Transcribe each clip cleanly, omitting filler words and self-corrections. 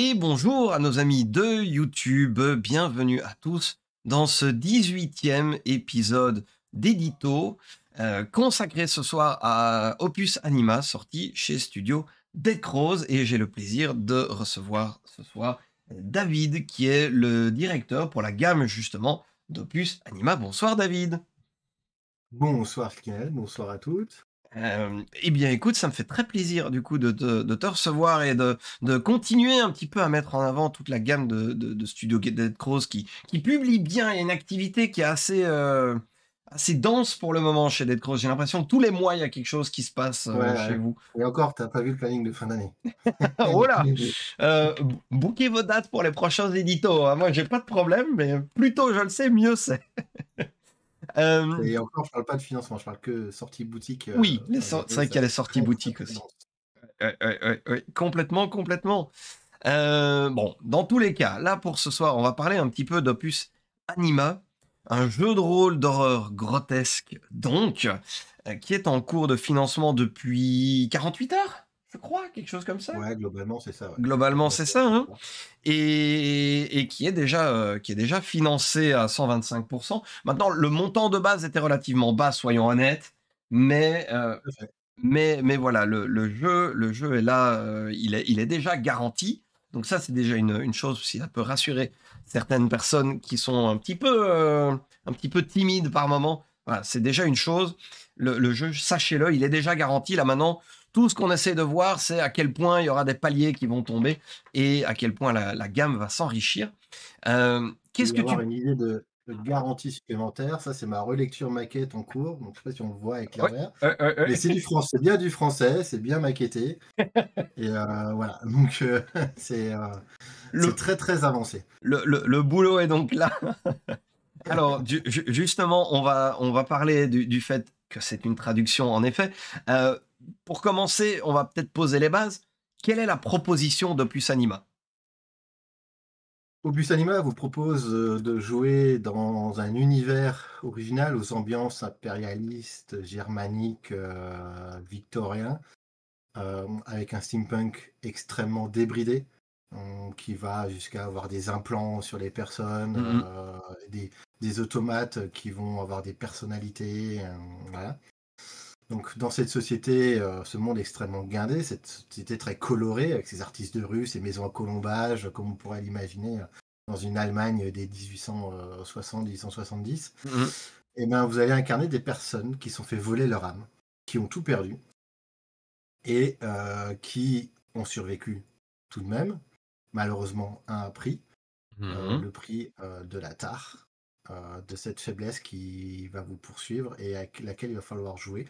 Et bonjour à nos amis de YouTube, bienvenue à tous dans ce 18e épisode d'édito consacré ce soir à Opus Anima, sorti chez Studio Dead Crows. Et j'ai le plaisir de recevoir ce soir David, qui est le directeur pour la gamme justement d'Opus Anima. Bonsoir David. Bonsoir Kiel, bonsoir à toutes. Eh bien, écoute, ça me fait très plaisir du coup de te recevoir et de continuer un petit peu à mettre en avant toute la gamme de Studio Dead Crows qui publie bien. Il y a une activité qui est assez dense pour le moment chez Dead Crows. J'ai l'impression que tous les mois, il y a quelque chose qui se passe Ouais, chez ouais. vous. Et encore, t'as pas vu le planning de fin d'année. Oh là! Booker vos dates pour les prochains éditos, hein. Moi, j'ai pas de problème, mais plus tôt je le sais, mieux c'est. Euh, Et encore, je parle pas de financement, je parle que sortie boutique oui, fin c'est d'année, vrai ça qu'il y a va les être sorties très, très, boutiques très aussi. dense. Ouais, ouais, ouais, ouais. Complètement, complètement. Bon, dans tous les cas, là pour ce soir, on va parler un petit peu d'Opus Anima, un jeu de rôle d'horreur grotesque, donc, qui est en cours de financement depuis 48 heures, je crois, quelque chose comme ça. Ouais, globalement, c'est ça, ouais. Globalement, c'est ça, hein. Ouais. Et qui est déjà financé à 125%. Maintenant, le montant de base était relativement bas, soyons honnêtes, mais Tout à fait. mais voilà, le jeu est là, il est déjà garanti. Donc ça, c'est déjà une chose, si ça peut rassurer certaines personnes qui sont un petit peu timides par moment. Voilà, c'est déjà une chose. Le jeu, sachez-le, il est déjà garanti. Là maintenant, tout ce qu'on essaie de voir, c'est à quel point il y aura des paliers qui vont tomber et à quel point la gamme va s'enrichir. Il Qu'est-ce va y que avoir tu... une idée de garantie supplémentaire. Ça, c'est ma relecture maquette en cours. Donc, je sais pas si on le voit avec Ouais, l'envers. Mais ouais. c'est du français, c'est bien du français, c'est bien maquetté. Et voilà. Donc, c'est Le, très, très avancé. le boulot est donc là. Alors, justement, on va parler du fait que c'est une traduction, en effet. Euh, pour commencer, on va peut-être poser les bases. Quelle est la proposition d'Opus Anima? Opus Anima vous propose, de jouer dans un univers original aux ambiances impérialistes, germaniques, victoriens, avec un steampunk extrêmement débridé, qui va jusqu'à avoir des implants sur les personnes, Mhm, des automates qui vont avoir des personnalités, voilà. Donc dans cette société, ce monde extrêmement guindé, cette société très colorée avec ses artistes de rue, ses maisons à colombage, comme on pourrait l'imaginer, dans une Allemagne des 1860-1870. mhm, Et ben, vous allez incarner des personnes qui se sont fait voler leur âme, qui ont tout perdu et qui ont survécu tout de même, malheureusement à un prix, mhm. le prix, de la tare, de cette faiblesse qui va vous poursuivre et avec laquelle il va falloir jouer.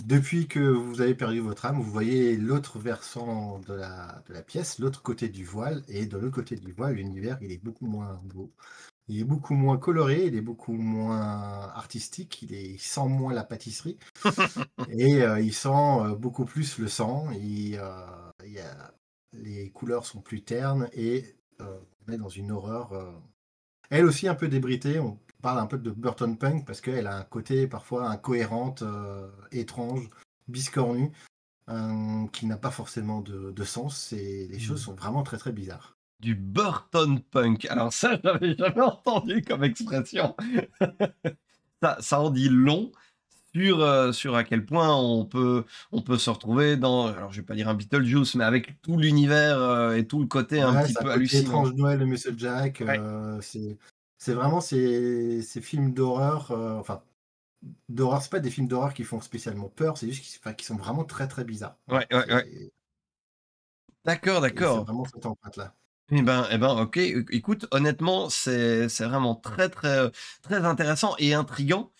Depuis que vous avez perdu votre âme, vous voyez l'autre versant de la pièce, l'autre côté du voile, et de l'autre côté du voile, l'univers, il est beaucoup moins beau. Il est beaucoup moins coloré, il est beaucoup moins artistique, il sent moins la pâtisserie, et il sent beaucoup plus le sang. Les couleurs sont plus ternes, et on est dans une horreur, elle aussi un peu débridée. On parle un peu de Burton Punk parce qu'elle a un côté parfois incohérente, étrange, biscornu, qui n'a pas forcément de sens. Et les choses sont vraiment très très bizarres. Du Burton Punk. Alors ça, j'avais jamais entendu comme expression. Ça en dit long sur à quel point on peut se retrouver dans, alors je vais pas dire un Beetlejuice, mais avec tout l'univers et tout le côté un Ouais, petit c'est un peu côté hallucinant. étrange Noël de Monsieur Jack. Ouais. C'est vraiment ces films d'horreur. Enfin, d'horreur, c'est pas des films d'horreur qui font spécialement peur, c'est juste qu'ils sont vraiment très très bizarres. Ouais, Voilà. ouais, ouais. D'accord, Et c'est d'accord. vraiment cette empreinte-là. Eh ben, OK. Écoute, honnêtement, c'est vraiment très, très, très intéressant et intriguant.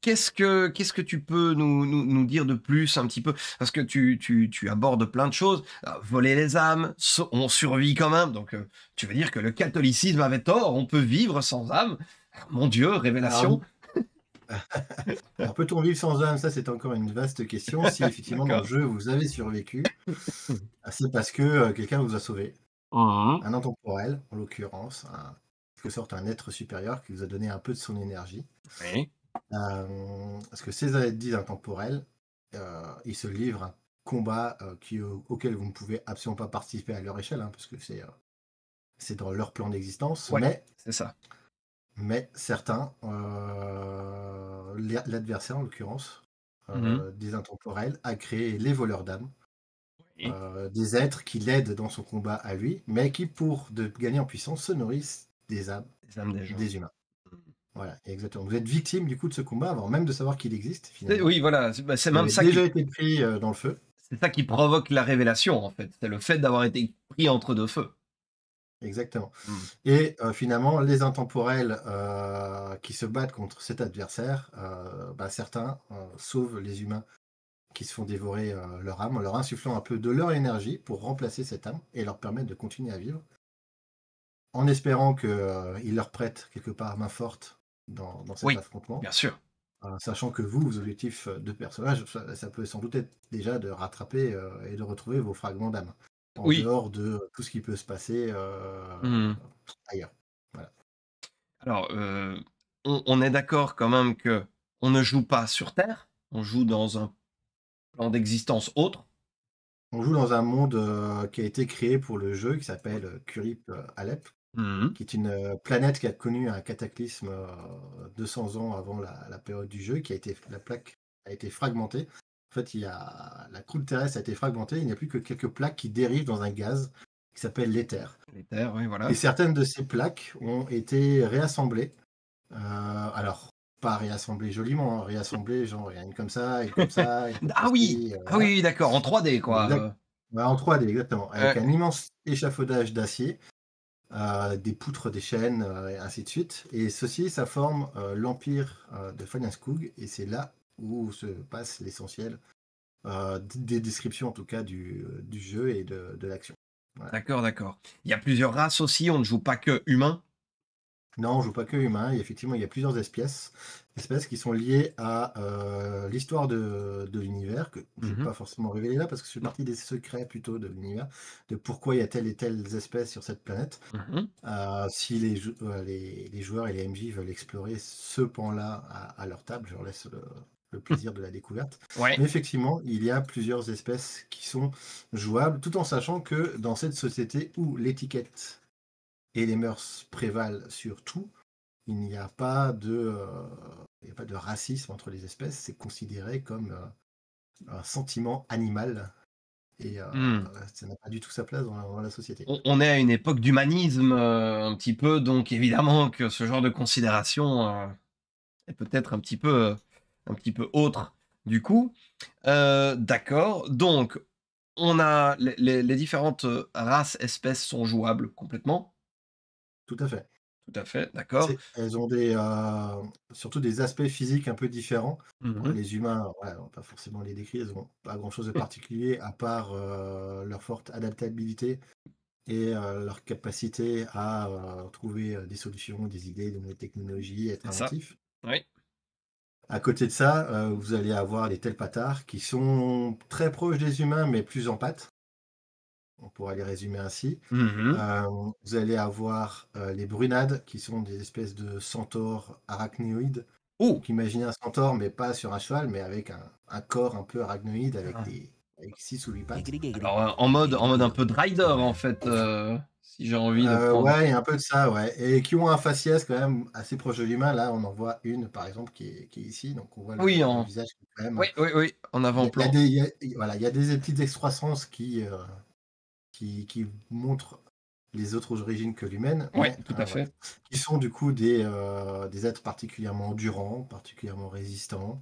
Qu'est-ce que tu peux nous dire de plus un petit peu? Parce que tu abordes plein de choses. Voler les âmes, on survit quand même. Donc, tu veux dire que le catholicisme avait tort, on peut vivre sans âme? Mon Dieu, Alors, révélation. Alors, peut-on vivre sans âme? Ça, c'est encore une vaste question. Si effectivement dans le D'accord. jeu vous avez survécu, c'est parce que, quelqu'un vous a sauvé. Mmh. Un intemporel, en l'occurrence, en quelque sorte un être supérieur qui vous a donné un peu de son énergie. Oui. Parce que ces dits intemporels, ils se livrent combats auxquels vous ne pouvez absolument pas participer à leur échelle, hein, parce que c'est dans leur plan d'existence, Ouais, c'est ça. mais certains, l'adversaire en l'occurrence, Mmh. des intemporels, a créé les voleurs d'âmes, Oui, des êtres qui l'aident dans son combat à lui, mais qui, gagner en puissance, se nourrissent des âmes les âmes des gens. des humains. Mmh. Voilà, exactement. Vous êtes victime du coup de ce combat avant même de savoir qu'il existe finalement. Oui, voilà, c'est Vous même avez ça déjà été pris dans le feu. qui provoque la révélation, en fait. C'est le fait d'avoir été pris entre 2 feux. Exactement. Mmh. Et finalement, les intemporels qui se battent contre cet adversaire, bah, certains sauvent les humains qui se font dévorer leur âme en leur insufflant un peu de leur énergie pour remplacer cette âme et leur permettre de continuer à vivre, en espérant qu'ils leur prêtent quelque part main forte dans cet Oui, affrontement, bien sûr. sachant que vous, vos objectifs de personnage, ça peut sans doute être déjà de rattraper et de retrouver vos fragments d'âme, en Oui. dehors de tout ce qui peut se passer Mmh. ailleurs. Voilà. Alors, on est d'accord quand même que on ne joue pas sur Terre, on joue dans un plan d'existence autre. On joue dans un monde qui a été créé pour le jeu, qui s'appelle Curip Alep, Mmh. qui est une planète qui a connu un cataclysme 200 ans avant la période du jeu, la plaque a été fragmentée. En fait, la croûte terrestre a été fragmentée, il n'y a plus que quelques plaques qui dérivent dans un gaz qui s'appelle l'éther. Les terres, oui, Et voilà. certaines de ces plaques ont été réassemblées. Alors, pas réassemblées joliment, hein, réassemblées genre il y a une comme ça, une comme ça, une comme Ah oui! ceci, Ah oui, voilà. oui, d'accord, en 3D quoi, Exact. Ouais, en 3D, exactement, avec un ouais. immense échafaudage d'acier, des poutres, des chaînes, et ainsi de suite. Et ceci, ça forme l'empire de Fanyaskug, et c'est là où se passe l'essentiel des descriptions, en tout cas, du jeu et de l'action. Voilà. D'accord, d'accord. Il y a plusieurs races aussi, on ne joue pas que humains? Non, on joue pas que humain. Et effectivement, il y a plusieurs espèces qui sont liées à l'histoire de l'univers, que je ne vais Mmh. pas forcément révéler là, parce que c'est Non. partie des secrets plutôt de l'univers, de pourquoi il y a telle et telle espèce sur cette planète. Mmh. Si les joueurs et les MJ veulent explorer ce pan-là à leur table, je leur laisse le plaisir de la découverte. Ouais. Mais effectivement, il y a plusieurs espèces qui sont jouables, tout en sachant que dans cette société où l'étiquette et les mœurs prévalent sur tout, il n'y a pas il y a pas de racisme entre les espèces, c'est considéré comme un sentiment animal et Mmh. ça n'a pas du tout sa place dans la société. On est à une époque d'humanisme, un petit peu, donc évidemment que ce genre de considération, est peut-être un petit peu autre du coup. D'accord, donc on a les différentes, races, espèces sont jouables complètement? Tout à fait. Tout à fait, d'accord. Elles ont surtout des aspects physiques un peu différents. Mmh. Les humains, ouais, on va pas forcément les décrire, ils n'ont pas grand-chose de particulier à part leur forte adaptabilité et leur capacité à trouver des solutions, des idées, de nouvelles technologies, être C'est ça. inventifs. Oui. À côté de ça, vous allez avoir les Telpatars qui sont très proches des humains, mais plus en pâte. On pourrait les résumer ainsi. Mmh. Vous allez avoir les Brunades qui sont des espèces de centaures arachnoïdes. Oh! Donc imaginez un centaure, mais pas sur un cheval, mais avec un corps un peu arachnoïde, Ah. avec 6 ou 8 pattes. Alors, en mode un peu de Rider en fait, si j'ai envie de prendre Ouais, il y a un peu de ça, ouais. Et qui ont un faciès quand même assez proche de l'humain. Là, on en voit une, par exemple, qui est ici. Donc on voit oui, le en visage qui est quand même. oui, oui, oui, en Il y a avant-plan. des, voilà, il y a des petites excroissances qui montrent les autres origines que l'humaine, Ouais, mais tout à voilà. fait. Qui sont du coup des êtres particulièrement endurants, particulièrement résistants.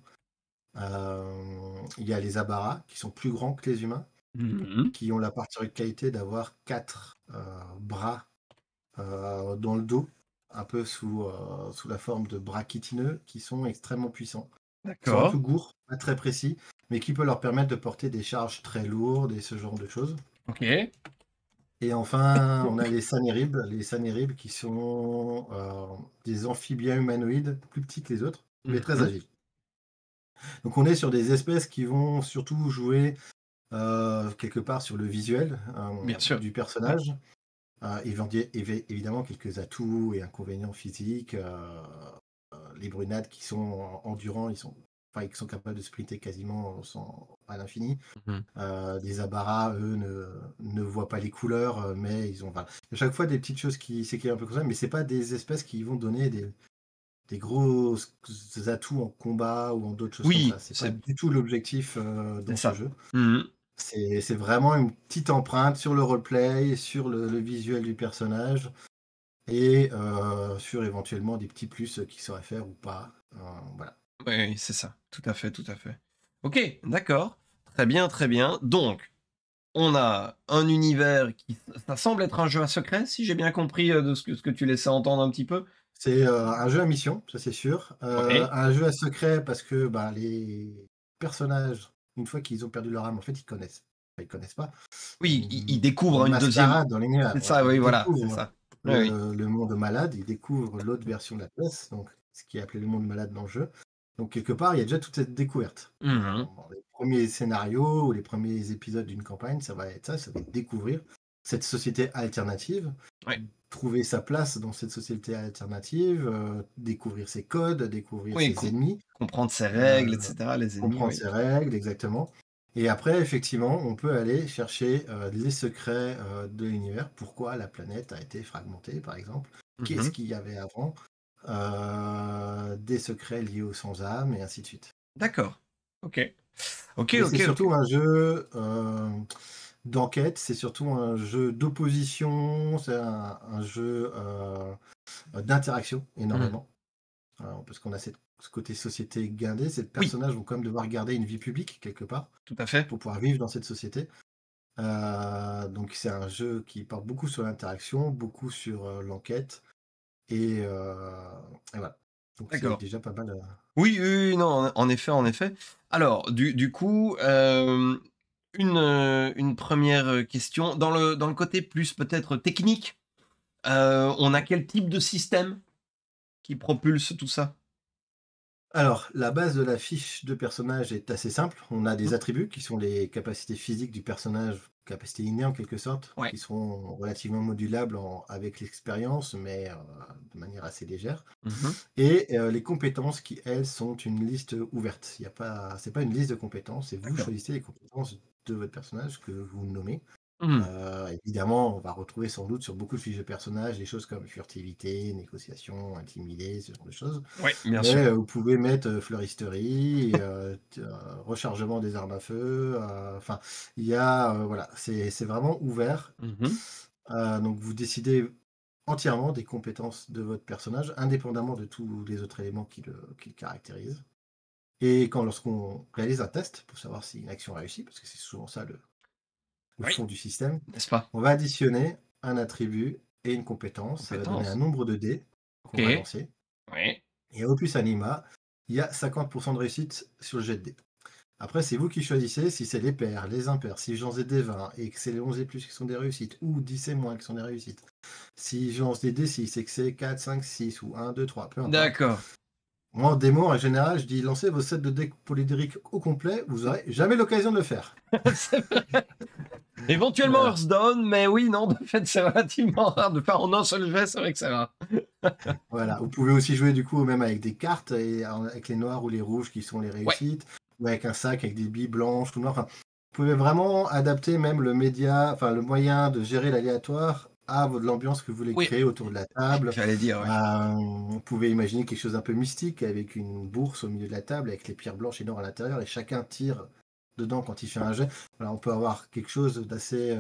Il y a les Abaras, qui sont plus grands que les humains, Mmh. qui ont la particularité d'avoir 4 bras dans le dos, un peu sous la forme de bras chitineux, qui sont extrêmement puissants, qui sont un peu D'accord. gourds, pas très précis, mais qui peut leur permettre de porter des charges très lourdes et ce genre de choses. OK. Et enfin, on a les Sanéribes qui sont des amphibiens humanoïdes, plus petits que les autres, mais très Mmh. agiles. Donc on est sur des espèces qui vont surtout jouer quelque part sur le visuel Bien sûr. du Ouais. personnage. Ils vont dire évidemment quelques atouts et inconvénients physiques. Les brunades qui sont endurants, ils sont enfin, qui sont capables de sprinter quasiment à l'infini. Mmh. Des Abara, eux, ne voient pas les couleurs, mais ils ont, voilà. À chaque fois des petites choses qui s'équilibrent un peu comme ça, mais c'est pas des espèces qui vont donner des gros atouts en combat ou en d'autres choses comme ça. Oui, C'est pas du tout l'objectif c'est dans ce ça. jeu. Mmh. C'est vraiment une petite empreinte sur le roleplay, sur le visuel du personnage et sur éventuellement des petits plus qu'ils sauraient faire ou pas. Voilà. Oui, oui, c'est ça. Tout à fait, tout à fait. OK, d'accord. Très bien, très bien. Donc, on a un univers qui ça semble être un jeu à secret, si j'ai bien compris, de ce que tu laissais entendre un petit peu? C'est un jeu à mission, ça c'est sûr. Ouais. Un jeu à secret parce que bah, les personnages, une fois qu'ils ont perdu leur âme, en fait, ils connaissent. Enfin, ils connaissent pas. Oui, il Il y a découvre une une deuxième. mascarade dans l'univers. C'est Voilà. ça, oui, Ils voilà, c'est découvrent ça. Oui, oui. le monde malade, ils découvrent l'autre version de la pièce, donc ce qui est appelé le monde malade dans le jeu. Donc quelque part, il y a déjà toute cette découverte. Mmh. Dans les premiers scénarios ou les premiers épisodes d'une campagne, ça va être découvrir cette société alternative, Ouais. trouver sa place dans cette société alternative, découvrir ses codes, découvrir Oui, ses ennemis, comprendre ses règles et heu, cetera, les ennemis, comprendre oui. ses règles, exactement. Et après, effectivement, on peut aller chercher les secrets de l'univers. Pourquoi la planète a été fragmentée, par exemple? Qu'est-ce Mmh. qu'il y avait avant? Des secrets liés aux sans-âme et ainsi de suite. Voilà. D'accord. OK. OK, Mais c'est OK, OK. surtout un jeu d'enquête, c'est surtout un jeu d'opposition, c'est un jeu d'interaction Mmh. énormément. Parce qu'on a ce côté société guindée, ces Oui, personnages vont quand même devoir garder une vie publique quelque part tout à fait. pour pouvoir vivre dans cette société. Donc c'est un jeu qui porte beaucoup sur l'interaction, beaucoup sur l'enquête et voilà. Donc c'est D'accord. déjà pas mal. Oui, oui, oui, non, en effet, en effet. Alors, du coup, une première question. Dans le côté plus peut-être technique, on a quel type de système qui propulse tout ça? Alors, la base de la fiche de personnage est assez simple. On a des Mmh. attributs qui sont les capacités physiques du personnage, capacités innées en quelque sorte, Ouais. qui seront relativement modulables avec l'expérience, mais de manière assez légère. Mmh. Et les compétences qui, elles, sont une liste ouverte. Il y a pas, c'est pas une liste de compétences, c'est vous D'accord. choisissez les compétences de votre personnage que vous nommez. Mmh. Évidemment, on va retrouver sans doute sur beaucoup de fiches de personnages des choses comme furtivité, négociation, intimider, ce genre de choses. Ouais, bien Mais sûr. vous pouvez mettre fleuristerie, rechargement des armes à feu. Enfin, il y a, voilà, c'est vraiment ouvert. Mmh. Donc vous décidez entièrement des compétences de votre personnage, indépendamment de tous les autres éléments qui le caractérisent. Et lorsqu'on réalise un test pour savoir si une action réussit, parce que c'est souvent ça le Oui, fond du système, n'est-ce pas? on va additionner un attribut et une compétence. Ça va donner un Compétence. nombre de dés qu'on va OK. lancer. Oui. Et au plus anima, il y a 50% de réussite sur le jet de dés. Après, c'est vous qui choisissez si c'est les pairs, les impairs, si je lance des D20 et que c'est les 11 et plus qui sont des réussites, ou 10 et moins qui sont des réussites. Si je lance des D6 et que c'est 4, 5, 6 ou 1, 2, 3, peu importe. D'accord. Moi, en démo, en général, je dis lancez vos sets de dés polydériques au complet, vous n'aurez jamais l'occasion de le faire. C'est vrai. Éventuellement Voilà. Hearthstone, mais oui, non, de fait, c'est relativement rare de faire en un seul jet, c'est vrai que c'est rare. Voilà. Vous pouvez aussi jouer du coup même avec des cartes, et avec les noirs ou les rouges qui sont les Ouais. réussites, ou avec un sac avec des billes blanches ou noires. Enfin, vous pouvez vraiment adapter même le média, enfin le moyen de gérer l'aléatoire à l'ambiance que vous voulez Oui, créer autour de la table. j'allais dire, ouais. Vous pouvez imaginer quelque chose un peu mystique avec une bourse au milieu de la table avec les pierres blanches et noires à l'intérieur et chacun tire dedans quand il fait un jet. Voilà, on peut avoir quelque chose d'assez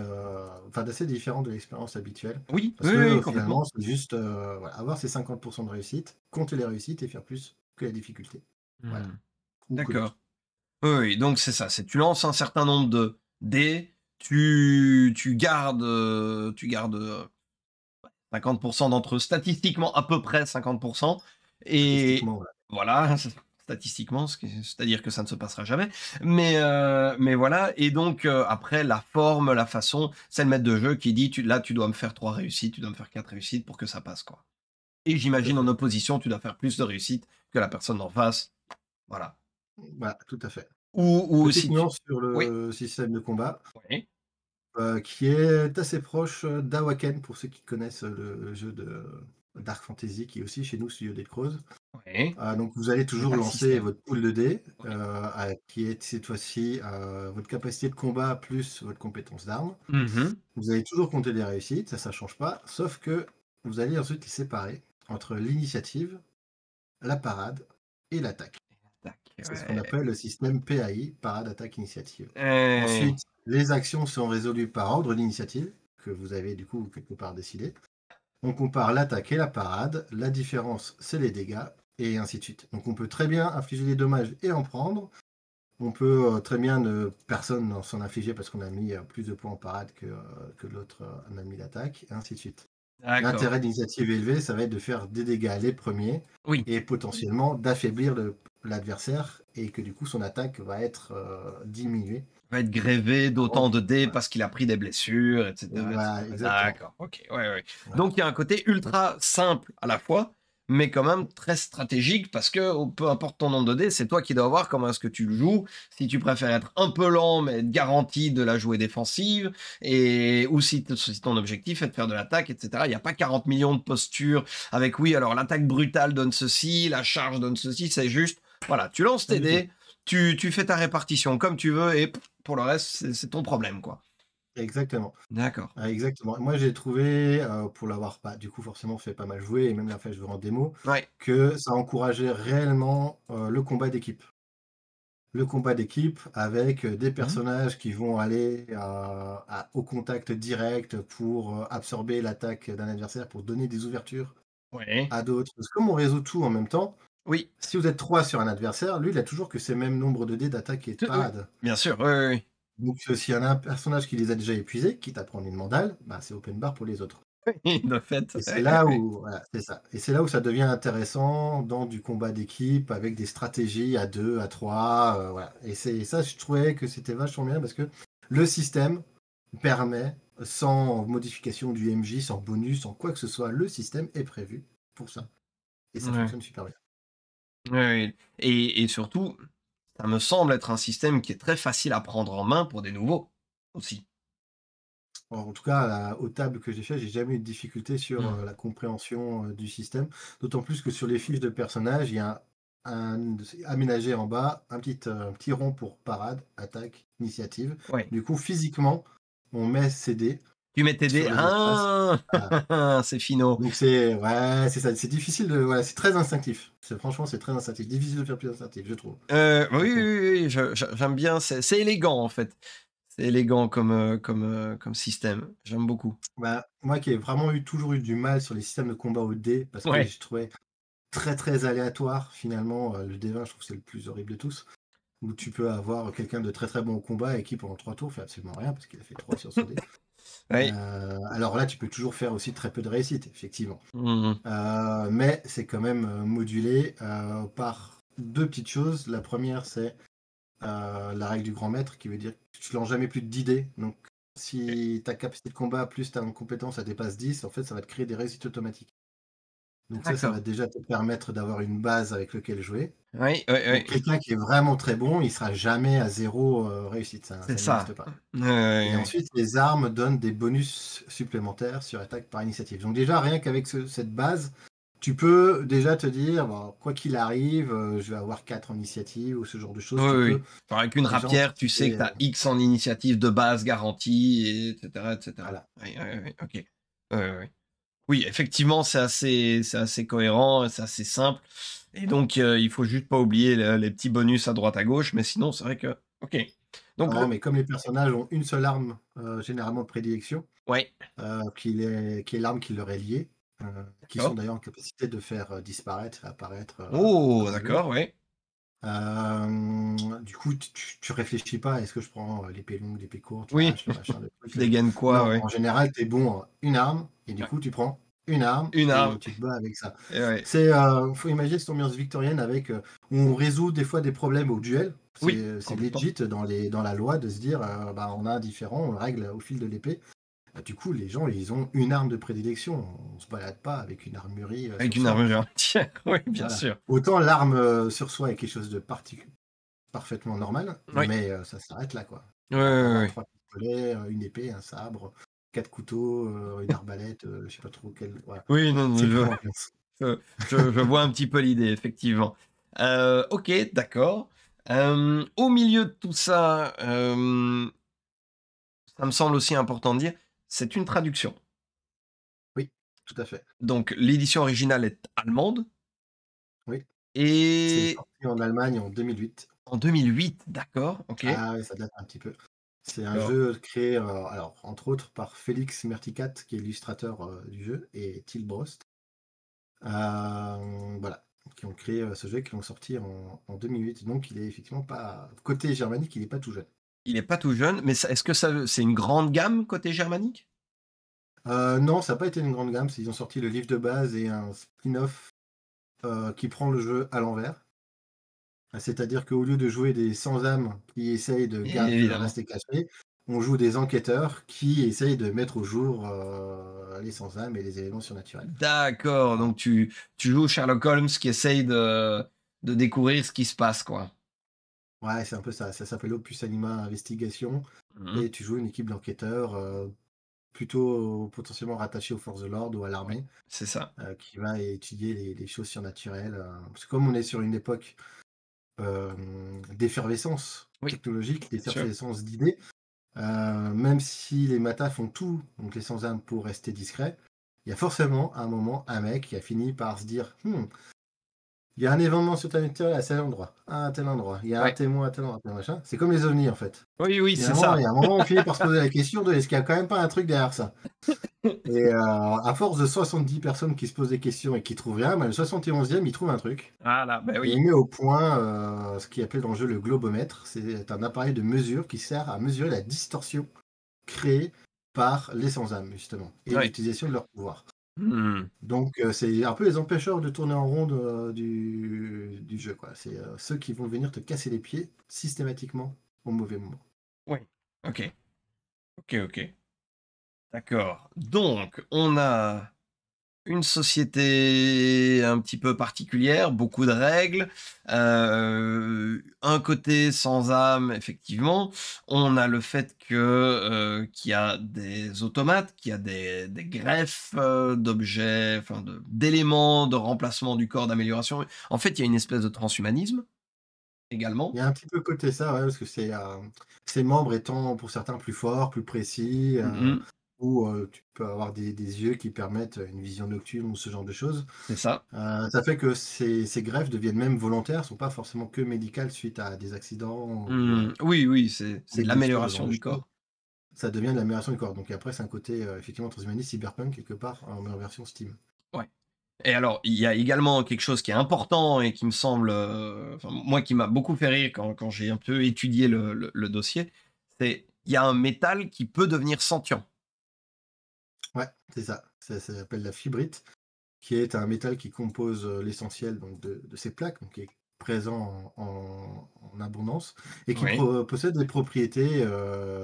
différent de l'expérience habituelle. Oui, Parce oui, que oui, complètement. finalement, c'est juste voilà, avoir ces 50% de réussite, compter les réussites et faire plus que la difficulté. Voilà. Mmh. Ou que D'accord. l'autre. Oui, oui, donc c'est ça, c'est tu lances un certain nombre de dés, tu gardes 50 d'entre eux, statistiquement à peu près 50. Et Statistiquement, voilà. voilà, statistiquement, c'est-à-dire que ça ne se passera jamais. Mais voilà, et donc après la forme, la façon, c'est le maître de jeu qui dit: «Là, tu dois me faire 3 réussites, tu dois me faire 4 réussites pour que ça passe, quoi». Et Tout à j'imagine en fait. opposition, tu dois faire plus de réussites que la personne d'en face. Voilà. Voilà, tout à fait. Ou Petite si tu nuance sur oui, le système de combat, oui. qui est assez proche d'Awaken, pour ceux qui connaissent le jeu de Dark Fantasy, qui est aussi chez nous, Studio Decreuze. Ouais. Donc vous allez Il y a toujours pas le lancer système. votre pool de dés, OK. qui est cette fois-ci, votre capacité de combat plus votre compétence d'arme. Mmh. Vous allez toujours compter des réussites, ça change pas, sauf que vous allez ensuite les séparer entre l'initiative, la parade et l'attaque. Tac, C'est ce qu'on ouais. appelle le système PAI, parade, attaque, initiative. Ouais. Ensuite, les actions sont résolues par ordre d'initiative, que vous avez du coup quelque part décidé. On compare l'attaque et la parade, la différence c'est les dégâts, et ainsi de suite. Donc on peut très bien infliger des dommages et en prendre. On peut très bien ne personne n'en s'en infliger parce qu'on a mis plus de points en parade que l'autre en a mis l'attaque, et ainsi de suite. D'accord. L'intérêt d'initiative élevée, ça va être de faire des dégâts les premiers Oui. et potentiellement d'affaiblir l'adversaire et que du coup son attaque va être diminuée. Va être grévé Avant d'autant de dés ouais, parce qu'il a pris des blessures, et voilà, cetera. exactement. D'accord, OK, ouais, ouais. Voilà. Donc il y a un côté ultra simple à la fois, mais quand même très stratégique parce que, peu importe ton nombre de dés, c'est toi qui dois voir comment est-ce que tu le joues. Si tu préfères être un peu lent, mais être garanti de la jouer défensive ou si ton objectif est de faire de l'attaque, et cetera. Il y a pas 40 millions de postures avec oui, alors l'attaque brutale donne ceci, la charge donne ceci, c'est juste, voilà, tu lances Pas tes du tout. dés, tu fais ta répartition comme tu veux et pour le reste, c'est ton problème, quoi. Exactement. D'accord. Ah, exactement. Moi, j'ai trouvé, pour l'avoir pas du coup forcément fait pas mal jouer et même la fait jouer en démo, Ouais. que ça encourageait réellement, le combat d'équipe. Le combat d'équipe avec, des Mmh. personnages qui vont aller, au contact direct pour, absorber l'attaque d'un adversaire, pour donner des ouvertures Ouais. à d'autres. Parce que comme on résout tout en même temps, Oui. si vous êtes 3 sur un adversaire, lui, il a toujours que ses mêmes nombres de dés d'attaque et de Oui. parade. Bien sûr, oui, oui, Donc, s'il y en a un personnage qui les a déjà épuisés, quitte à prendre une mandale, bah, c'est open bar pour les autres. oui. De fait, Et c'est ouais, là ouais. où voilà, c'est ça. Et c'est là où ça devient intéressant dans du combat d'équipe avec des stratégies à 2, à 3, voilà. Et c'est ça, je trouvais que c'était vachement bien parce que le système permet, sans modification du MJ, sans bonus, sans quoi que ce soit, le système est prévu pour ça. Et ça Ouais. fonctionne super bien. Ouais, ouais. Et surtout, ça me semble être un système qui est très facile à prendre en main pour des nouveaux, aussi. En tout cas, aux tables que j'ai fait, j'ai jamais eu de difficulté sur Mmh. la compréhension du système. D'autant plus que sur les fiches de personnages, il y a aménagé en bas un petit rond pour parade, attaque, initiative. Ouais. Du coup, physiquement, on met ces dés Tu mets tes sur dés. les espaces. Ah! Voilà. C'est finot. Donc c'est ouais, c'est ça. C'est difficile de ouais, c'est très instinctif. Franchement, c'est très instinctif. Difficile de faire plus instinctif, je trouve. Oui, Donc, oui, oui, oui, j'aime bien, c'est élégant, en fait. C'est élégant comme système. J'aime beaucoup. bah, moi qui ai vraiment toujours eu du mal sur les systèmes de combat au dés, parce que Ouais. je trouvais très, très aléatoire finalement, le D20 je trouve que c'est le plus horrible de tous, où tu peux avoir quelqu'un de très, très bon au combat et qui pendant 3 tours fait absolument rien parce qu'il a fait 3 sur son dé. Oui. Alors là, tu peux toujours faire aussi très peu de réussite, effectivement. Mmh. Mais c'est quand même, modulé, par 2 petites choses. La première c'est, la règle du grand maître qui veut dire que tu lances jamais plus de 10 dés. Donc OK. si ta capacité de combat plus ta compétence, ça dépasse 10, en fait, ça va te créer des réussites automatiques. Donc ça va D'accord. déjà te permettre d'avoir une base avec lequel jouer. Oui, oui, Donc oui. quelqu'un qui est vraiment très bon, il sera jamais à 0 réussite, C'est ça ça. n'existe pas. Ouais, Et ouais, ensuite, les armes donnent des bonus supplémentaires sur attaque par initiative. Donc déjà, rien qu'avec cette base, tu peux déjà te dire, bon, quoi qu'il arrive, je vais avoir 4 en initiative ou ce genre de ouais. choses. Oui, Tu oui, peux oui. Genre avec une déjà rapière, tu sais que anticiper, tu as X en initiative de base garantie et cetera, et cetera. voilà. Oui, oui, oui, OK. Ouais, ouais, ouais. Oui, effectivement, c'est assez cohérent, c'est assez simple et donc il faut juste pas oublier le les petits bonus à droite à gauche, mais sinon c'est vrai que OK. Donc Non, mais comme les personnages ont une seule arme, généralement de prédilection, ouais, qui est l'arme qui leur est liée, qui sont d'accord. d'ailleurs en capacité de faire disparaître et apparaître Oh, comme ils veulent. d'accord, ouais. Du coup, tu réfléchis pas: «Est-ce que je prends, l'épée longue, l'épée courte, la Oui, hache, le machin, le tu truc, dégaines quoi, Non, ouais. en général, tu es bon en une arme et du Ouais. coup, tu prends une arme Une arme et tu te bats avec ça. et ouais. Faut imaginer cette ambiance victorienne avec, où on résout des fois des problèmes au duel. Oui, C'est complètement. legit dans la loi de se dire, bah, on a un différend, on le règle au fil de l'épée. Bah, du coup, les gens, ils ont une arme de prédilection. On se balade pas avec une armurerie, Avec sur une soi. armure entière, oui, bien Voilà. sûr. Autant l'arme, sur soi est quelque chose de parfaitement normal, Oui. mais ça s'arrête là, quoi. Ouais, On va pas ouais, avoir ouais. 3 pistolets, une épée, un sabre, 4 couteaux, une arbalète, je sais pas trop quel voilà. Oui, non, non, C'est je plus vois. l'ambiance. Je vois un petit peu l'idée, effectivement. OK, d'accord. Au milieu de tout ça, ça me semble aussi important de dire, c'est une traduction. Oui, tout à fait. Donc l'édition originale est allemande Oui, c'est et sorti en Allemagne en 2008. en 2008, d'accord, OK, Ah ouais, ça date un petit peu. C'est un d'accord. jeu créé, alors entre autres par Félix Merticat qui est illustrateur, du jeu et Thiel Brost. Voilà, qui ont créé, ce jeu et qui l'ont sorti en 2008. Donc il est effectivement pas côté germanique, il est pas tout jeune. Il est pas tout jeune, mais ça est-ce que ça c'est une grande gamme côté germanique? Non, ça a pas été une grande gamme, ils ont sorti le livre de base et un spin-off, qui prend le jeu à l'envers. C'est-à-dire qu'au lieu de jouer des sans-âmes qui essayent de Évidemment. rester cachés, on joue des enquêteurs qui essayent de mettre au jour, les sans-âmes et les éléments surnaturels. D'accord, Voilà. donc tu joues Sherlock Holmes qui essaye de découvrir ce qui se passe, quoi. Ouais, c'est un peu ça. Ça s'appelle Opus Anima Investigation Mmh. et tu joues une équipe d'enquêteurs, plutôt potentiellement rattachés aux forces de l'ordre ou à Ouais, l'armée, c'est ça. qui va étudier les choses surnaturelles, parce que comme on est sur une époque, d'effervescence Oui, technologique, bien sûr. d'effervescence d'idées. Même si les matas font tout, donc les sans-âmes, pour rester discrets, il y a forcément à un moment un mec qui a fini par se dire: il y a un événement surnaturel à tel endroit, à tel endroit, il y a un Ouais. témoin à tel endroit, tel machin». C'est comme les ovnis en fait. Oui, oui, c'est Finalement, il y ça. a un moment où on finit par se poser la question de: «Est-ce qu'il y a quand même pas un truc derrière ça?» Et à force de 70 personnes qui se posent des questions et qui trouvent rien, bah, le 71e il trouve un truc Voilà, ben et il oui. met au point, ce qui est appelé dans le jeu le globomètre. C'est un appareil de mesure qui sert à mesurer la distorsion créés par les sans-âmes justement et Oui. l'utilisation de leur pouvoir. Mmh. Donc c'est un peu les empêcheurs de tourner en rond du jeu, quoi. C'est, ceux qui vont venir te casser les pieds systématiquement au mauvais moment. Oui. OK. OK, OK. D'accord. Donc on a une société un petit peu particulière, beaucoup de règles, un côté sans âme, effectivement. On a le fait que, qu'il y a des automates, qu'il y a des greffes, d'objets, enfin d'éléments de remplacement du corps, d'amélioration. En fait, il y a une espèce de transhumanisme, Il également. y a un petit peu côté ça, ouais, parce que ces membres étant pour certains plus forts, plus précis, Mmh mh. ou, tu peux avoir des yeux qui permettent une vision nocturne ou ce genre de choses. C'est ça. Ça fait que ces greffes deviennent même volontaires, sont pas forcément que médicales suite à des accidents ou, Mmh. Oui, oui, c'est des de blessures, ce genre l'amélioration de du choses. corps. Ça devient de l'amélioration du corps. Donc après, c'est un côté, effectivement transhumaniste, cyberpunk quelque part, en version Steam. Ouais. Et alors, il y a également quelque chose qui est important et qui me semble, enfin moi qui m'a beaucoup fait rire quand j'ai un peu étudié le dossier, c'est il y a un métal qui peut devenir sentient. Ouais, c'est ça. Ça s'appelle la fibrite, qui est un métal qui compose, l'essentiel donc de ces plaques, donc qui est présent en abondance et qui Oui, possède des propriétés,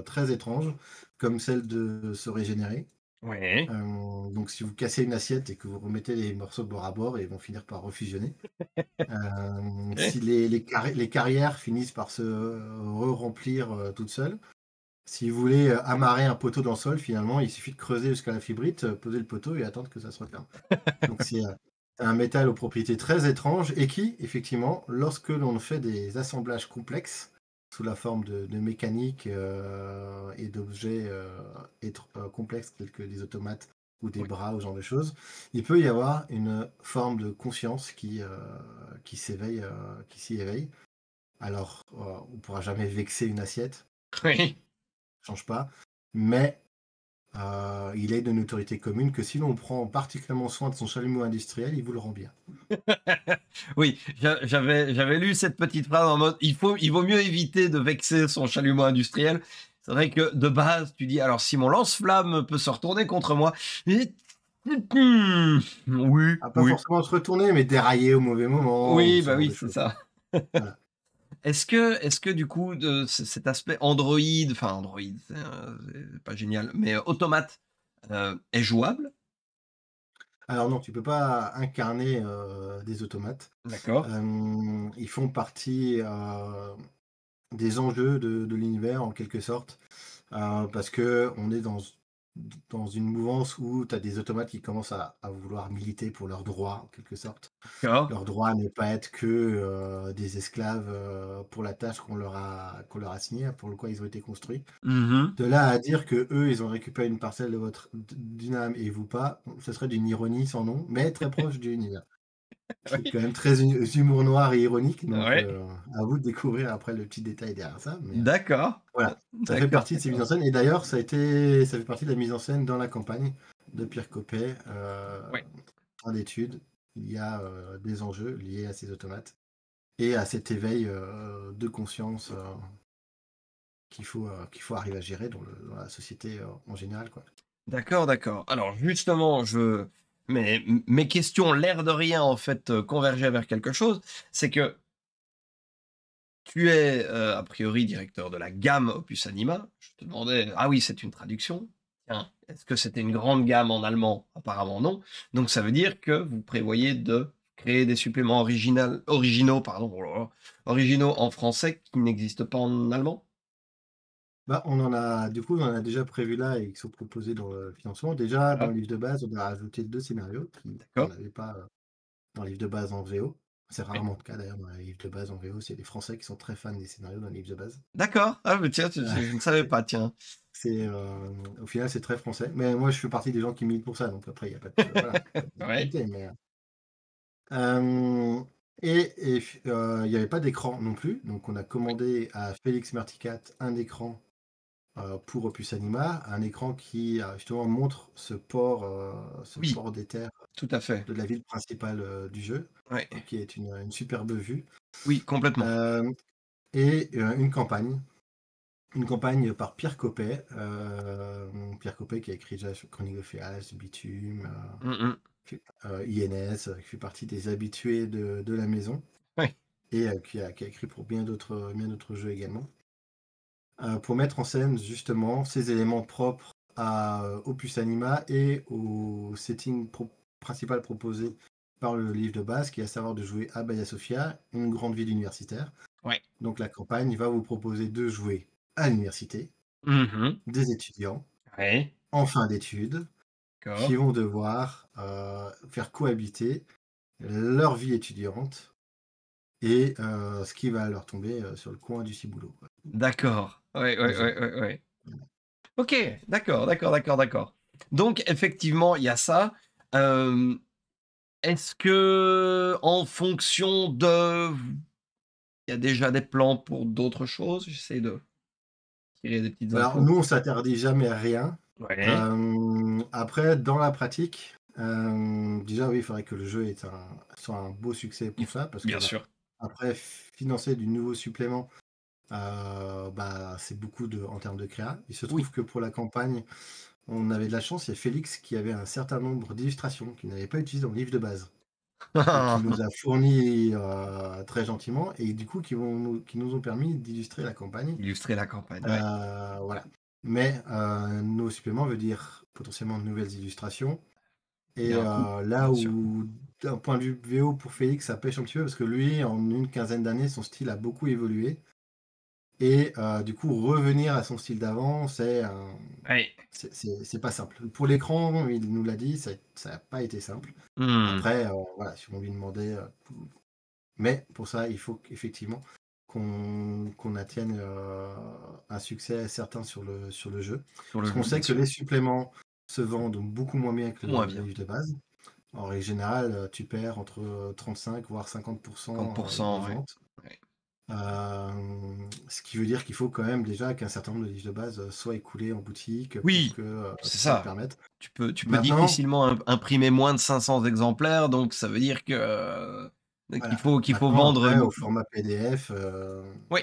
très étranges, comme celle de se régénérer. oui. Donc si vous cassez une assiette et que vous remettez les morceaux bord à bord, ils vont finir par refusionner. OK. Si les carrières finissent par se re-remplir, toutes seules. Si vous voulez, amarrer un poteau dans le sol, finalement, il suffit de creuser jusqu'à la fibrite, poser le poteau et attendre que ça se referme. Donc c'est un métal aux propriétés très étranges et qui, effectivement, lorsque l'on fait des assemblages complexes, sous la forme de mécanique, et d'objets, complexes tels que des automates ou des Oui. bras ou ce genre de choses, il peut y avoir une forme de conscience qui s'éveille, qui s'y éveille. Alors, on pourra jamais vexer une assiette, Oui. change pas, mais il est de notoriété commune que si l'on prend particulièrement soin de son chalumeau industriel, il vous le rend bien. Oui, j'avais lu cette petite phrase en mode: il vaut mieux éviter de vexer son chalumeau industriel». C'est vrai que de base, tu dis: «Alors si mon lance-flamme peut se retourner contre moi», et oui, Ah, pas oui, forcément se retourner, mais dérailler au mauvais moment ou oui, ce bah genre oui, de c'est choses. ça. Voilà. Est-ce que du coup, de cet aspect Android, enfin Android, c'est pas génial, mais automate, est jouable? Alors non, tu peux pas incarner, des automates. D'accord. Ils font partie, des enjeux de l'univers en quelque sorte, parce qu'on est dans dans une mouvance où tu as des automates qui commencent à vouloir militer pour leurs droits, en quelque sorte. D'accord. Leur droit à ne pas être que, des esclaves, pour la tâche qu'on leur a assignée, pour quoi ils ont été construits. Mmh. De là à dire que eux ils ont récupéré une parcelle de votre d'une âme et vous pas, ce serait d'une ironie sans nom, mais très proche du univers. C'est Oui. quand même très humour noir et ironique, donc Ouais. à vous de découvrir après le petit détail derrière ça, mais D'accord. voilà, ça fait D'accord, partie de ces mises d'accord. en scène et d'ailleurs ça fait partie de la mise en scène dans la campagne de Pierre Coppet, Ouais. fin d'études. Il y a, des enjeux liés à ces automates et à cet éveil, de conscience, qu'il faut arriver à gérer dans la société, en général, quoi. D'accord, d'accord. Alors justement, mes questions, l'air de rien, en fait, convergeaient vers quelque chose. C'est que tu es, a priori directeur de la gamme Opus Anima. Je te demandais ah oui, c'est une traduction. Tiens, est-ce que c'était une grande gamme en allemand? Apparemment non. Donc ça veut dire que vous prévoyez de créer des suppléments originaux, pardon, oh là là, originaux en français qui n'existent pas en allemand? Bah, on en a déjà prévu là et qui sont proposés dans le financement. Déjà, dans Voilà, le livre de base, on a rajouté 2 scénarios qu'on d'accord. n'avait pas, dans le livre de base en VO. C'est Oui. rarement le cas d'ailleurs dans les livres de base en VO, c'est les Français qui sont très fans des scénarios dans les livres de base. D'accord. Ah mais tiens, je ne savais pas, tiens. Au final, c'est très français. Mais moi, je fais partie des gens qui militent pour ça, donc après, il y a pas de voilà, pas de Ouais, difficulté, mais hem il y avait pas d'écran non plus, donc on a oui, commandé à Félix Merticat un écran, pour Opus Anima, un écran qui, justement montre ce oui, port des terres tout à fait. de la ville principale, du jeu, Ouais. qui est une superbe vue, Oui, complètement. hem et une campagne par Pierre Coppet, Pierre Coppet qui a écrit déjà sur Chronique de Féage, Bitume, Mmh mh. INS, qui fait partie des habitués de la maison Ouais. et qui a écrit pour bien d'autres jeux également. Pour mettre en scène justement ces éléments propres à Opus Anima et au setting principal proposé par le livre de base, qui est à savoir de jouer à Baya Sofia, une grande ville universitaire. Ouais. Donc la campagne va vous proposer de jouer à l'université, Mmh mh. des étudiants Ouais. en fin d'études qui D'accord. vont devoir faire cohabiter leur vie étudiante et ce qui va leur tomber sur le coin du ciboulot, quoi, D'accord. Ouais, en ouais, jeu. ouais, ouais, ouais. OK, d'accord, d'accord, d'accord, d'accord. Donc effectivement, il y a ça. Hem, est-ce que en fonction de il y a déjà des plans pour d'autres choses? J'essaie de tirer des petites Alors infos. nous, on s'interdit jamais rien. Ouais, Après, dans la pratique, déjà, oui, il faudrait que le jeu soit un beau succès il pour f ça, parce que, bien bah, sûr. après financer du nouveau supplément, bah, c'est beaucoup en termes de créa. Il se Oui. trouve que pour la campagne, on avait de la chance, il y a Félix qui avait un certain nombre d'illustrations qu'il n'avait pas utilisées dans le livre de base et qui nous a fourni, très gentiment et du coup qui nous ont permis d'illustrer la campagne. Illustrer la campagne, ouais. Voilà. Mais nos suppléments veut dire potentiellement de nouvelles illustrations Il y et a un coût, là bien sûr. où d'un point de vue VO pour Félix, ça pêche un petit peu parce que lui, en une quinzaine d'années, son style a beaucoup évolué et du coup revenir à son style d'avant, Ouais. c'est pas simple. Pour l'écran, il nous l'a dit, ça a pas été simple. Mmh. Après, voilà, si on lui demandait, mais pour ça, il faut qu'effectivement qu'on atteigne, un succès certain sur le jeu. Sur Parce le qu'on jeu, bien sait que sûr. les suppléments se vendent beaucoup moins bien que Moins le bien. livre de base. En règle générale, tu perds entre 35 voire 50 de 50, ouais. ventes. Ouais. Ce qui veut dire qu'il faut quand même déjà qu'un certain nombre de livres de base, soient écoulés en boutique pour Oui, que, c'est ça le ça. permette. Tu peux Maintenant difficilement imprimer moins de 500 exemplaires, donc ça veut dire que, qu'il voilà, faut maintenant vendre, après au format PDF, oui,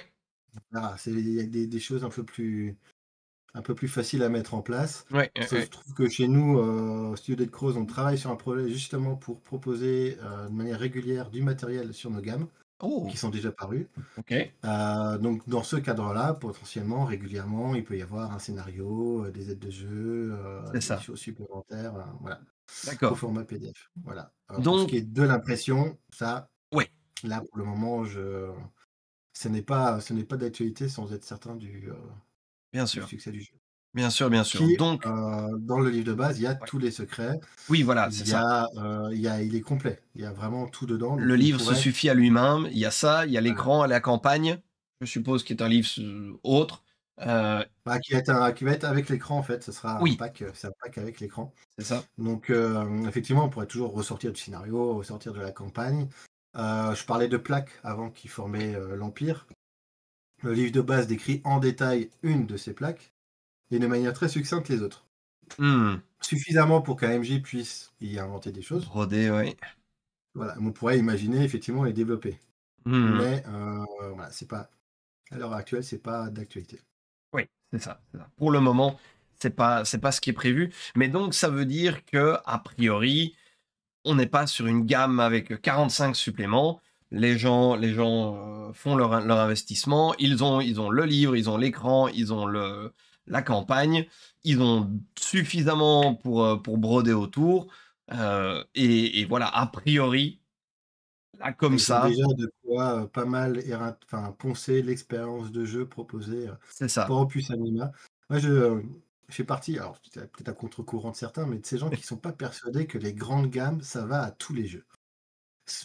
voilà, il y a des choses un peu plus faciles à mettre en place. ouais, Il ouais, se ouais. trouve que chez nous, au Studio Dead Crows, on travaille sur un projet justement pour proposer, de manière régulière du matériel sur nos gammes, qui Oh! sont déjà parus. OK, Donc dans ce cadre-là, potentiellement, régulièrement, il peut y avoir un scénario, des aides de jeu, c'est des ça. choses supplémentaires, voilà, au D'accord. format PDF. Voilà. Pour ce qui Donc est de l'impression, ça, ouais, là, pour le moment, ce n'est pas d'actualité sans être certain du bien du sûr. succès du jeu. Bien sûr, bien sûr. qui, Donc dans le livre de base, il y a ouais. tous les secrets. Oui, voilà, c'est Il y ça. a, il est complet. Il y a vraiment tout dedans, Le donc on livre se pourrait suffit à lui-même. Il y a ça, il y a voilà. l'écran, la campagne, je suppose, qui est un livre autre. Euh, Bah, qui va être avec l'écran, en fait, ce sera un oui, pack, c'est un pack avec l'écran. c'est ça. Donc, effectivement, on pourrait toujours ressortir du scénario, ressortir de la campagne. Je parlais de plaques avant qui formaient, l'Empire. Le livre de base décrit en détail une de ces plaques et de manière très succincte les autres. Hmm. Suffisamment pour qu'un MJ puisse y inventer des choses. Brodé, oui. Voilà, on pourrait imaginer effectivement les développer. Hmm. Mais, voilà, c'est pas à l'heure actuelle, c'est pas d'actualité. Oui, c'est ça, c'est ça. Pour le moment, c'est pas ce qui est prévu. Mais donc, ça veut dire que, a priori, on n'est pas sur une gamme avec 45 suppléments. Les gens font leur investissement. Ils ont le livre, ils ont l'écran, ils ont la campagne. Ils ont suffisamment pour broder autour. Et voilà, a priori, là, comme Ils ont ça, déjà de quoi, pas mal poncer l'expérience de jeu proposée, c'est ça. par Opus Anima. Moi, je fais partie, alors c'est peut-être à contre-courant de certains, mais de ces gens qui sont pas persuadés que les grandes gammes, ça va à tous les jeux.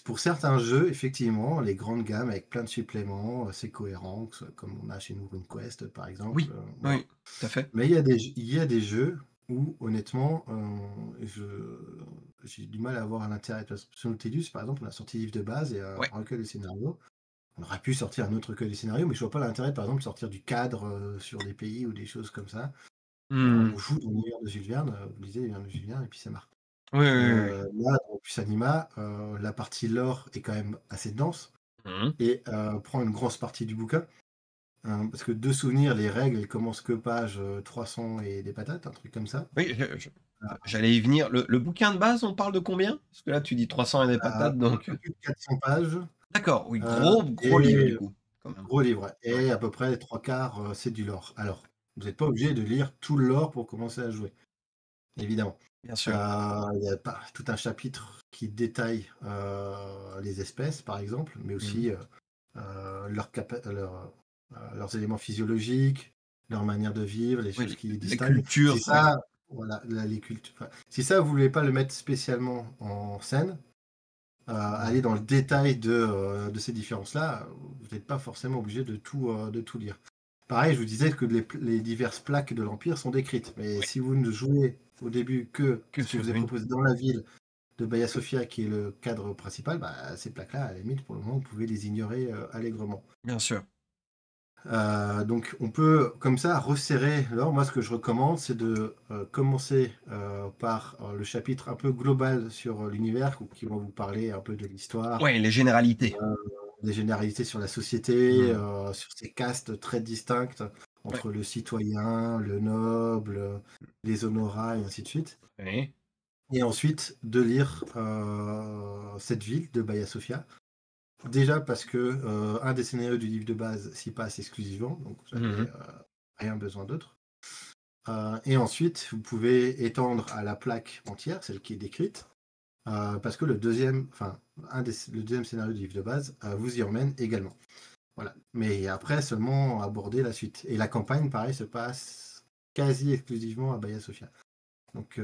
Pour certains jeux, effectivement, les grandes gammes avec plein de suppléments, c'est cohérent, que ce soit comme on a chez nous RuneQuest, par exemple, Oui, voilà. oui, tout à fait. Mais il y a des jeux où honnêtement, j'ai du mal à voir l'intérêt. Parce que sur Nautilus, par exemple, on a sorti livre de base et un Ouais. recueil de scénarios. On aurait pu sortir un autre recueil de scénarios, mais je vois pas l'intérêt, par exemple, de sortir du cadre, sur des pays ou des choses comme ça. Hmm. On joue dans l'univers de Jules Verne, vous lisez l'univers de Jules Verne et puis ça marche. Oui, oui, oui, oui. Là, dans Opus Anima, la partie lore est quand même assez dense Mhm. et prend une grosse partie du bouquin. Parce que de souvenir, les règles, elles commencent que page, 300 et des patates, un truc comme ça. Oui, j'allais y venir. Le bouquin de base, on parle de combien? Parce que là, tu dis 300 et des patates, Un donc peu plus de 400 pages, d'accord, oui, heu gros livre, du et coup, quand même. gros livre, ouais, Ouais, et à peu près les 3/4, c'est du lore. Alors, vous êtes pas obligé de lire tout le lore pour commencer à jouer, évidemment. bien Heu, sûr. il y a pas tout un chapitre qui détaille, les espèces, par exemple, mais Mmh. aussi, leurs éléments physiologiques, leur manière de vivre, les Oui, choses qui les les distinguent. Si cultures, ouais. ça voilà, la les cultes enfin, si ça, vous voulez pas le mettre spécialement en scène, aller Mmh. dans le détail de ces différences-là, vous n'êtes pas forcément obligé de tout lire. Pareil, je vous disais que les diverses plaques de l'Empire sont décrites, mais Oui, si vous ne jouez au début que que ce qui vous sur est une. proposé dans la ville de Baya Sofia, qui est le cadre principal, bah, ces plaques-là, à la limite, pour le moment, vous pouvez les ignorer allègrement. Bien sûr. Donc on peut comme ça resserrer l'or. Moi, ce que je recommande, c'est de commencer par le chapitre un peu global sur l'univers, qui vont vous parler un peu de l'histoire, Ouais, les généralités. des généralités sur la société, Mmh. sur ces castes très distinctes Ouais. entre le citoyen, le noble, les honorats et ainsi de suite. Oui. Et ensuite de lire cette ville de Baya Sofia. Déjà parce que un des scénarios du livre de base s'y passe exclusivement, donc vous avez Mmh. rien besoin d'autre. Et ensuite, vous pouvez étendre à la plaque entière, celle qui est décrite, parce que le deuxième scénario du livre de base vous y emmène également. Voilà. Mais après, seulement aborder la suite. Et la campagne, pareil, se passe quasi exclusivement à Baya Sofia. Donc,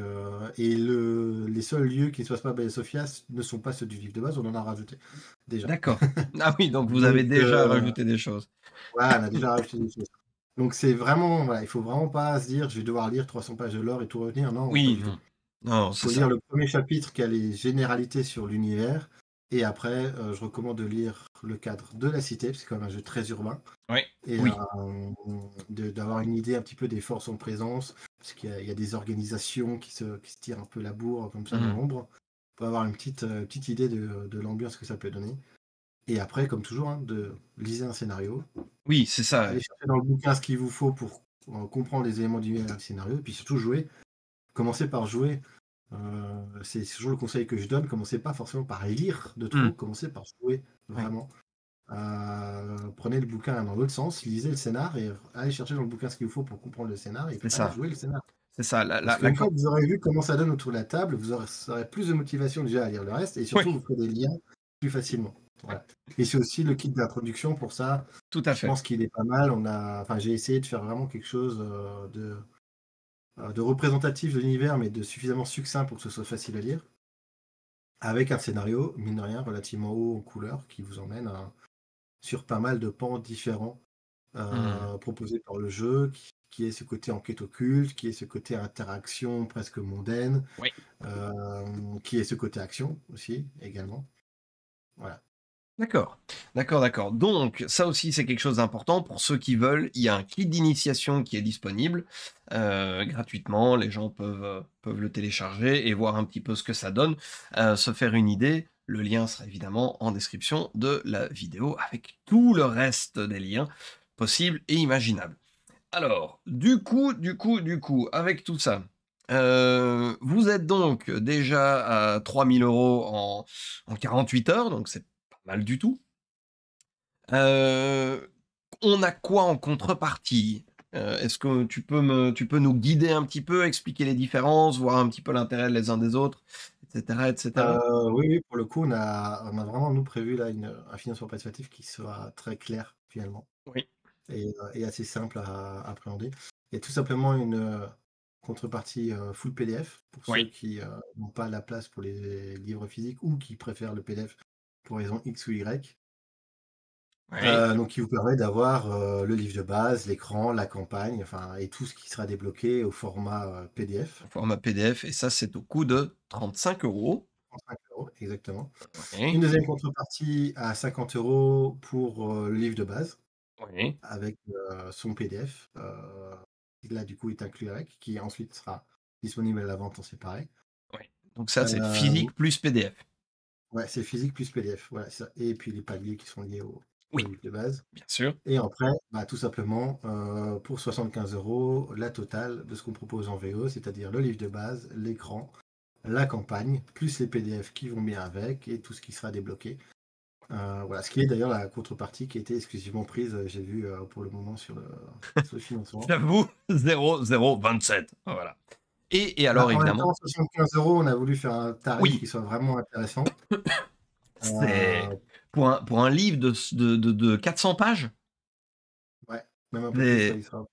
les seuls lieux qui ne se passent pas à Baya Sofia ne sont pas ceux du livre de base, on en a rajouté déjà. D'accord. Ah oui, donc vous avez Donc, déjà rajouté des choses. ouais, on a déjà rajouté des choses. Donc c'est vraiment, voilà, il faut vraiment pas se dire je vais devoir lire 300 pages de lore et tout retenir. Non, pas Oui, du tout. non. Non, Il c'est faut lire ça. le premier chapitre qui a les généralités sur l'univers. Et après, je recommande de lire le cadre de la cité, parce que c'est quand même un jeu très urbain. Ouais. Et Oui, d'avoir une idée un petit peu des forces en présence, parce il y a des organisations qui se tirent un peu la bourre comme ça dans mmh. l'ombre, pour avoir une petite idée de l'ambiance que ça peut donner. Et après, comme toujours, hein, de liser un scénario, Oui, c'est ça. allez chercher dans le bouquin ce qu'il vous faut pour comprendre les éléments du scénario, et puis surtout jouer. Commencez par jouer. C'est toujours le conseil que je donne. Commencez pas forcément par lire de trop, Mmh. commencez par jouer Oui, vraiment. Prenez le bouquin dans l'autre sens, lisez le scénar et allez chercher dans le bouquin ce qu'il vous faut pour comprendre le scénar et c'est allez ça. jouer le scénar. C'est ça. La Parce la la qu'une fois can que vous aurez vu comment ça donne autour de la table, vous aurez plus de motivation déjà à lire le reste et oui, surtout vous ferez des liens plus facilement. ouais, Voilà. Et c'est aussi le kit d'introduction pour ça. tout à Je fait. pense qu'il est pas mal. J'ai essayé de faire vraiment quelque chose de représentatif de l'univers, mais de suffisamment succinct pour que ce soit facile à lire, avec un scénario, mine de rien, relativement haut en couleur, qui vous emmène sur pas mal de pans différents Mmh. proposés par le jeu, qui est ce côté enquête occulte, qui est ce côté interaction presque mondaine, Oui. qui est ce côté action aussi, également. Voilà. D'accord. D'accord, d'accord. Donc ça aussi, c'est quelque chose d'important pour ceux qui veulent. Il y a un kit d'initiation qui est disponible, gratuitement. Les gens peuvent le télécharger et voir un petit peu ce que ça donne, se faire une idée. Le lien sera évidemment en description de la vidéo avec tout le reste des liens possibles et imaginables. Alors, du coup, avec tout ça, vous êtes donc déjà à 3 000 € en 48 heures, donc c'est pas mal du tout. Heu, on a quoi en contrepartie? Est-ce que tu peux nous guider un petit peu, expliquer les différences, voir un petit peu l'intérêt les uns des autres, et cetera, et cetera? Oui, oui, pour le coup, on a vraiment nous prévu là un financement participatif qui sera très clair finalement Oui, et assez simple à appréhender. Il y a tout simplement une, contrepartie, full PDF pour ceux oui, qui, n'ont pas la place pour les livres physiques ou qui préfèrent le PDF pour raison X ou Y. oui. Donc qui vous permet d'avoir, le livre de base, l'écran, la campagne, enfin et tout ce qui sera débloqué au format, PDF. En format PDF et ça, c'est au coût de 35 €. 35 € exactement. Une Oui, deuxième contrepartie à 50 € pour, le livre de base oui, avec, son PDF, qui là du coup est inclus avec, qui ensuite sera disponible à la vente en séparé. oui. Donc ça, c'est Hem, physique plus PDF. ouais, c'est physique plus PDF, voilà, c'est ça et puis les paliers qui sont liés au Oui, livre de base bien sûr. et après, bah, tout simplement, pour 75 € la totale de ce qu'on propose en VO, c'est-à-dire le livre de base, l'écran, la campagne, plus les PDF qui vont bien avec et tout ce qui sera débloqué. Voilà, ce qui est d'ailleurs la contrepartie qui a été exclusivement prise, j'ai vu, pour le moment sur le financement. J'avoue, 0,027. Voilà. Et Bah, alors en même évidemment temps 75 €, on a voulu faire un tarif qui oui, soit vraiment intéressant. c'est Heu, pour un livre de 400 pages, ouais, même un peu plus, ouais, c'est il sera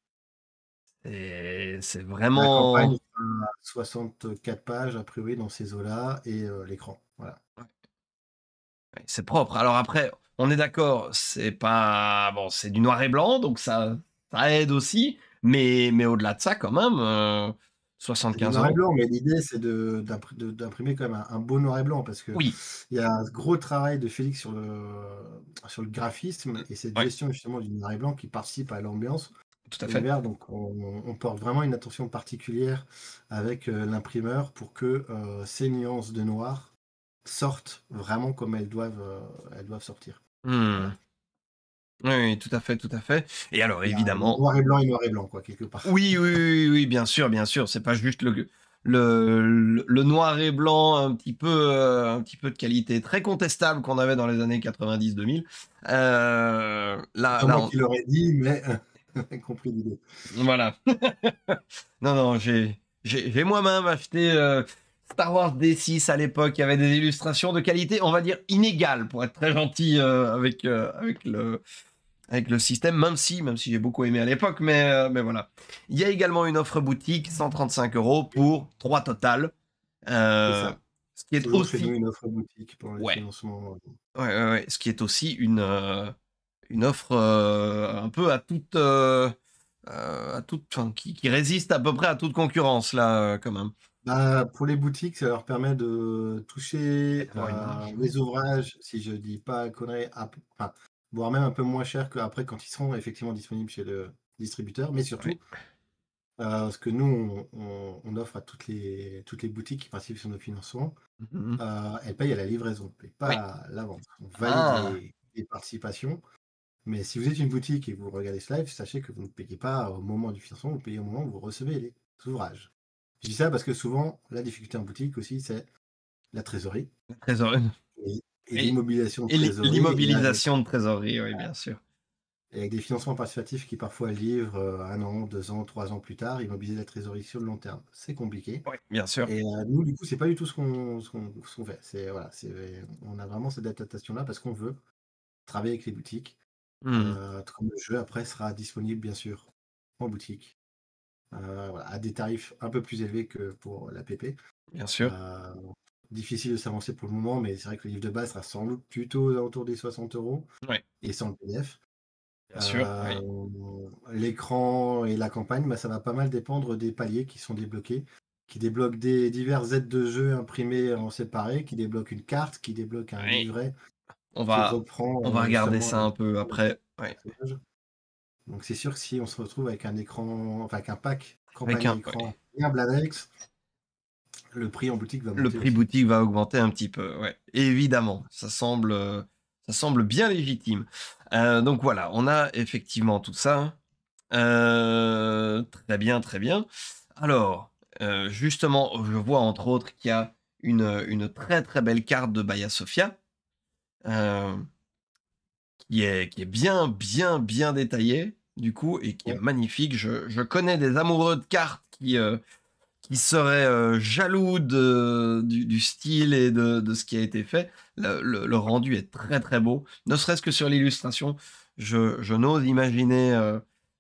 c'est la campagne vraiment fera 64 pages a priori dans ces eaux-là et l'écran, voilà. ouais, c'est propre. Alors après, on est d'accord, c'est pas bon, c'est du noir et blanc, donc ça aide aussi, mais au-delà de ça quand même, C'est du 75 noir et €. blanc, mais l'idée c'est d'imprimer quand même un beau noir et blanc parce qu'il Oui, y a un gros travail de Félix sur le graphisme et cette ouais, gestion justement du noir et blanc qui participe à l'ambiance. tout à fait. L'univers, donc on porte vraiment une attention particulière avec, l'imprimeur pour que, ces nuances de noir sortent vraiment comme elles doivent sortir. Mmh. Voilà. Oui, oui, tout à fait, tout à fait et alors Il y a évidemment noir et blanc et noir et blanc quoi, quelque part. oui, oui, oui, oui, bien sûr, c'est pas juste le noir et blanc un petit peu de qualité très contestable qu'on avait dans les années 90-2000. C'est Là pas là moi on qui l'aurais dit, mais j'ai compris l'idée. voilà. Non, non, j'ai moi-même acheté, Star Wars D6 à l'époque, il y avait des illustrations de qualité, on va dire inégale pour être très gentil, avec le système, même si j'ai beaucoup aimé à l'époque, mais voilà. Il y a également une offre boutique, 135 € Oui, pour 3 totales. c'est Euh, ça. ce qui est Toujours chez nous aussi, une offre boutique pendant les ouais, financements, ouais, ouais, ouais, ce qui est aussi une offre un peu enfin, qui résiste à peu près à toute concurrence là, quand même. bah, pour les boutiques, ça leur permet de Et toucher, d'avoir une marge, oui. les ouvrages, si je dis pas conneries, enfin, voire même un peu moins cher qu'après quand ils seront effectivement disponibles chez le distributeur. Mais Oui. surtout, ce que nous on offre à toutes les boutiques qui participent sur nos financements, Mhm. elles payent à la livraison, on paye pas Oui. à la vente. On valide Ah, les participations, mais si vous êtes une boutique et que vous regardez ce live, sachez que vous ne payez pas au moment du financement, vous payez au moment où vous recevez les ouvrages. Je dis ça parce que souvent, la difficulté en boutique aussi, c'est la trésorerie la trésorerie. et Et, l'immobilisation de et trésorerie l'immobilisation de trésorerie, oui, bien sûr. et avec des financements participatifs qui parfois livrent, 1 an, 2 ans, 3 ans plus tard, immobiliser la trésorerie sur le long terme, c'est compliqué Oui, bien sûr. et nous, du coup, c'est pas du tout ce qu'on fait. C'est voilà, on a vraiment cette adaptation-là parce qu'on veut travailler avec les boutiques, Hmm. comme le jeu après sera disponible bien sûr en boutique. voilà, à des tarifs un peu plus élevés que pour l'APP. Bien sûr. Euh, Difficile de s'avancer pour le moment, mais c'est vrai que le livre de base sera sans doute plutôt autour des 60 € Ouais, et sans le PDF. bien sûr. Oui. L'écran et la campagne, bah, ça va pas mal dépendre des paliers qui sont débloqués, qui débloquent des divers aides de jeu imprimées en séparé, qui débloquent une carte, qui débloquent un Oui. livret On qui va, reprend on va regarder justement ça un peu les après. Ouais. personnages. Donc c'est sûr que si on se retrouve avec un écran, enfin avec un pack Avec campagne et un, écran ouais. bien annexe, le prix en boutique va Le monter prix aussi. boutique va augmenter un petit peu. Ouais. Évidemment, ça semble bien légitime. Donc voilà, on a effectivement tout ça. Très bien, très bien. Alors, justement, je vois entre autres qu'il y a une très très belle carte de Baya Sofia, euh, qui est bien, bien, bien détaillée, du coup, et qui est Ouais. magnifique. Je connais des amoureux de cartes qui seraient jaloux du style et de ce qui a été fait. Le rendu est très très beau, ne serait-ce que sur l'illustration. Je n'ose imaginer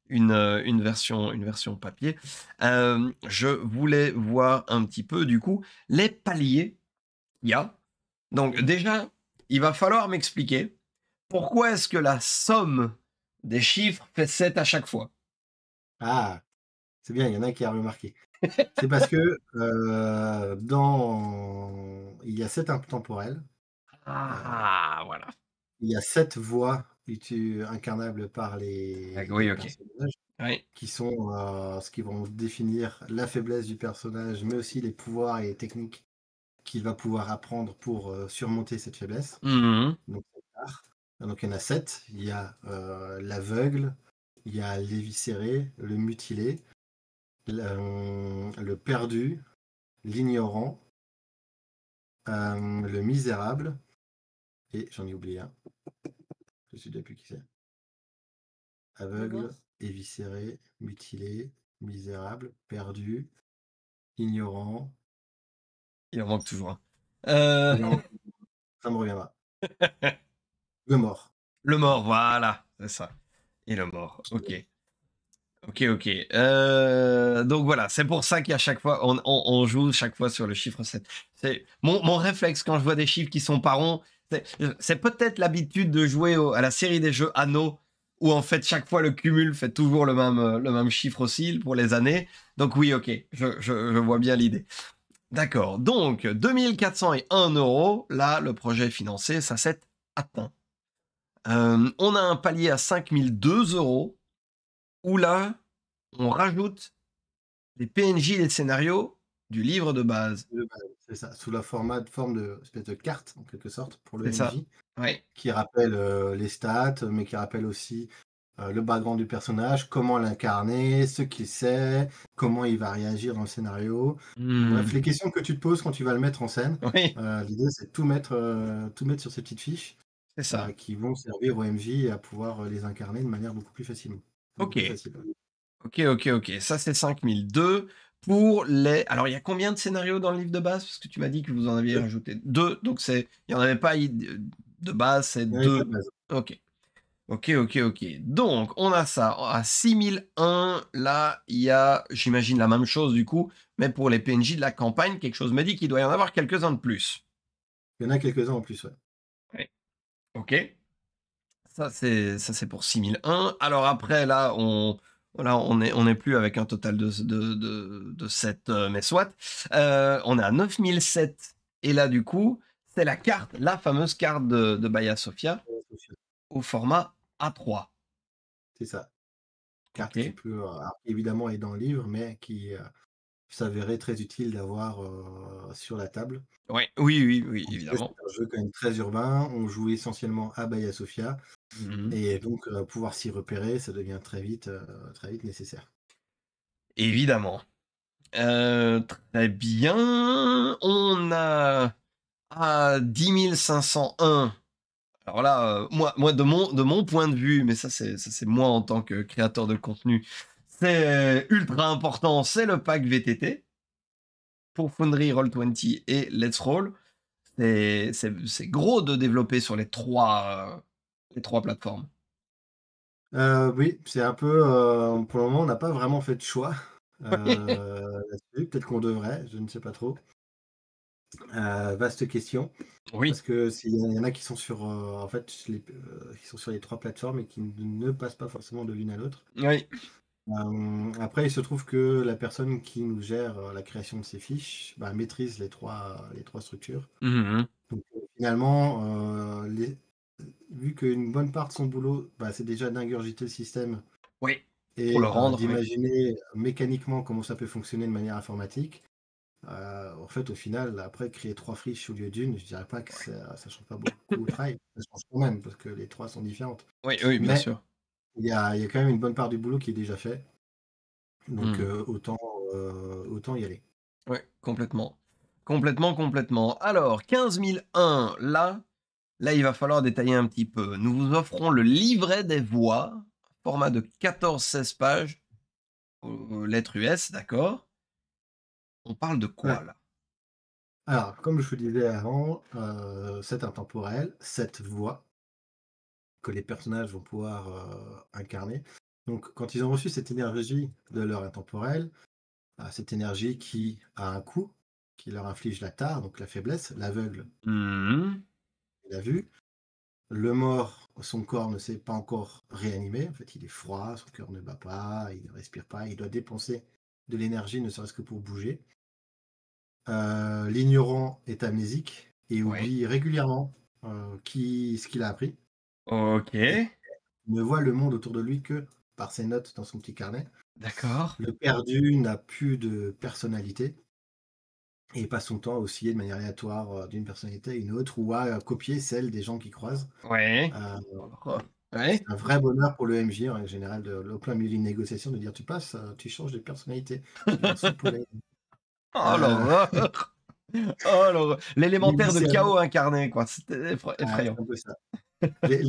une version papier. Je voulais voir un petit peu du coup les paliers qu'il y a. Donc Mhm. déjà, il va falloir m'expliquer pourquoi est-ce que la somme des chiffres fait 7 à chaque fois. Ah, c'est bien, il y en a qui a remarqué. C'est parce que il y a 7 intemporels, euh, Ah, voilà. il y a 7 voix incarnables par les Oui, ok. personnages, Oui. qui sont ce qui vont définir la faiblesse du personnage, mais aussi les pouvoirs et les techniques qu'il va pouvoir apprendre pour surmonter cette faiblesse. Mhm. Donc, c'est rare. Donc il y en a 7. Il y a l'aveugle, il y a l'éviscéré, le mutilé, le perdu, l'ignorant, le misérable, et j'en ai oublié un, je ne sais déjà plus qui c'est. Aveugle, éviscéré, mutilé, misérable, perdu, ignorant. Il en manque toujours un. Il en- Ça me reviendra. Le mort. Le Le mort, mort. voilà, c'est ça. Et le mort, ok. Ok, ok. Donc voilà, c'est pour ça qu'à chaque fois, on joue chaque fois sur le chiffre 7. C'est mon réflexe quand je vois des chiffres qui sont pas ronds, c'est peut-être l'habitude de jouer à la série des jeux Anno, où en fait chaque fois le cumul fait toujours le même chiffre aussi pour les années. Donc oui, ok, je vois bien l'idée. D'accord, donc 2401 euros, là le projet est financé, ça s'est atteint. On a un palier à 5002 euros, où là, on rajoute les PNJ des scénarios du livre de base. C'est ça, sous la forme de espèce de carte, en quelque sorte, pour le C'est ça. MJ, Ouais. qui rappelle les stats, mais qui rappelle aussi le background du personnage, comment l'incarner, ce qu'il sait, comment il va réagir dans le scénario. Bref, Hmm. les questions que tu te poses quand tu vas le mettre en scène. Oui, L'idée, c'est de tout mettre sur ces petites fiches c'est ça. qui vont servir au MJ à pouvoir les incarner de manière beaucoup Ok. plus facile. Ok, ok, ok. Ça, c'est 5002 pour les. Alors, il y a combien de scénarios dans le livre de base? Parce que tu m'as dit que vous en aviez rajouté deux. Donc, il n'y en avait pas de base, c'est Il y en a deux de deux. base. Ok. Ok, ok, ok. Donc, on a ça. À 6001, là, il y a, j'imagine, la même chose du coup, mais pour les PNJ de la campagne, quelque chose me dit qu'il doit y en avoir quelques-uns de plus. Il y en a quelques-uns en plus, ouais. Ouais. Ok. Ça, c'est pour 6001. Alors après, là, on est plus avec un total de 7, mais soit. On est à 9007. Et là, du coup, c'est la fameuse carte de Baya Sofia au format A3. C'est ça. Ok. Carte qui peut évidemment être dans le livre, mais qui s'avérait très utile d'avoir sur la table. Ouais, oui, oui, oui, En effet, évidemment. c'est un jeu quand même très urbain. On joue essentiellement à Baya Sofia. Mhm. Et donc, pouvoir s'y repérer, ça devient très vite nécessaire. Évidemment. Très bien. On a à 10 501. Alors là, moi de mon point de vue, mais ça c'est moi en tant que créateur de contenu, c'est ultra important, c'est le pack VTT pour Foundry, Roll20 et Let's Roll. C'est gros de développer sur les trois plateformes. Oui, c'est un peu, pour le moment, on n'a pas vraiment fait de choix. là-dessus. Peut-être qu'on devrait, je ne sais pas trop. Vaste question, Oui. parce que s'il y en a qui sont sur, en fait, qui sont sur les 3 plateformes et qui ne passent pas forcément de l'une à l'autre. Oui. Après, il se trouve que la personne qui nous gère, la création de ces fiches, bah, maîtrise les trois structures. Mhm. Donc, finalement, vu qu'une bonne part de son boulot, bah, c'est déjà d'ingurgiter le système Oui. Pour et le rendre, oui. d'imaginer mécaniquement comment ça peut fonctionner de manière informatique. En fait, au final, après, créer 3 friches au lieu d'une, je dirais pas que ça change pas beaucoup au travail. Ça change quand même parce que les 3 sont différentes. Oui, oui, bien Mais sûr. il y a quand même une bonne part du boulot qui est déjà fait, donc Mhm. autant y aller. Oui, complètement. Complètement, complètement. Alors, 15 001, là, il va falloir détailler un petit peu. Nous vous offrons le livret des voix, format de 14-16 pages, lettres US, d'accord? On parle de Ouais. quoi là? Alors, comme je vous disais avant, c'est intemporel, cette voix que les personnages vont pouvoir, incarner. Donc quand ils ont reçu cette énergie de leur intemporel, cette énergie qui a un coût, qui leur inflige la tare, donc la faiblesse, l'aveugle Mmh. et la vue. Le mort, son corps ne s'est pas encore réanimé. En fait, il est froid, son cœur ne bat pas, il ne respire pas, il doit dépenser de l'énergie, ne serait-ce que pour bouger. L'ignorant est amnésique et Ouais. oublie régulièrement ce qu'il a appris et OK. ne voit le monde autour de lui que par ses notes dans son petit carnet. D'accord. Le perdu n'a plus de personnalité et passe son temps à osciller de manière aléatoire d'une personnalité à une autre ou à copier celle des gens qu'il croise. Ouais. Euh, Alors, C'est ouais. un vrai bonheur pour le MJ en général au plein milieu d'une négociation de dire: tu changes de personnalité, tu deviens soupolé». Oh Heu, l'horreur! Oh l'horreur! les L'élémentaire de viscérés, chaos incarné quoi, c'était effrayant. c'est un peu ça. Les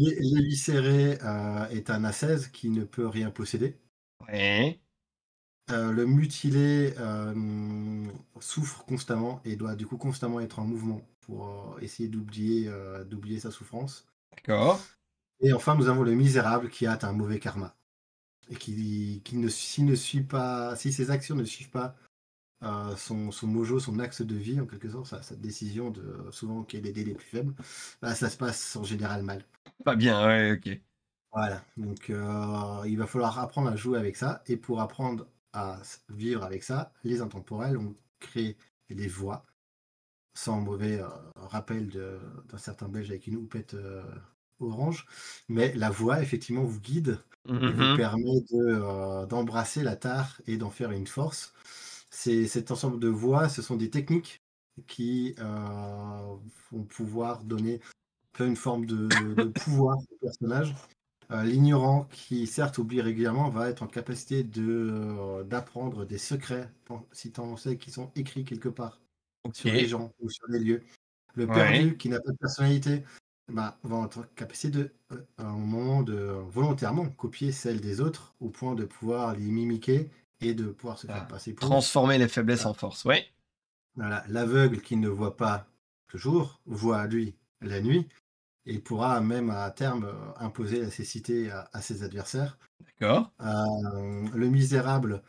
viscérés, est un ascèse qui ne peut rien posséder. Ouais. Le mutilé, souffre constamment et doit du coup constamment être en mouvement pour, essayer d'oublier sa souffrance. D'accord. Et enfin, nous avons le misérable qui a un mauvais karma et qui ne s'il ne suit pas si ses actions ne suivent pas son mojo, son axe de vie en quelque sorte, sa décision de souvent qui est d'aider les plus faibles, bah, ça se passe en général mal. Pas bien, ouais, OK. Voilà, donc il va falloir apprendre à jouer avec ça et pour apprendre à vivre avec ça, les intemporels ont créé des voix, sans mauvais rappel d'un certain belge avec une houppette orange, mais la voix effectivement vous guide et vous Mmh. permet d'embrasser la tare et d'en faire une force. Cet ensemble de voix, ce sont des techniques qui vont pouvoir donner un peu une forme de pouvoir au personnage. L'ignorant qui certes oublie régulièrement va être en capacité d'apprendre des secrets, si tant sais qui sont écrits quelque part sur les OK. gens ou sur les lieux. Le Ouais. perdu qui n'a pas de personnalité, bah, va être en capacité à un moment de volontairement copier celle des autres au point de pouvoir les mimiquer et de pouvoir se faire Ah, passer pour. transformer les faiblesses Voilà. en force, ouais. Voilà. L'aveugle qui ne voit pas le jour, voit lui la nuit et pourra même à terme imposer la cécité à ses adversaires. D'accord. Le misérable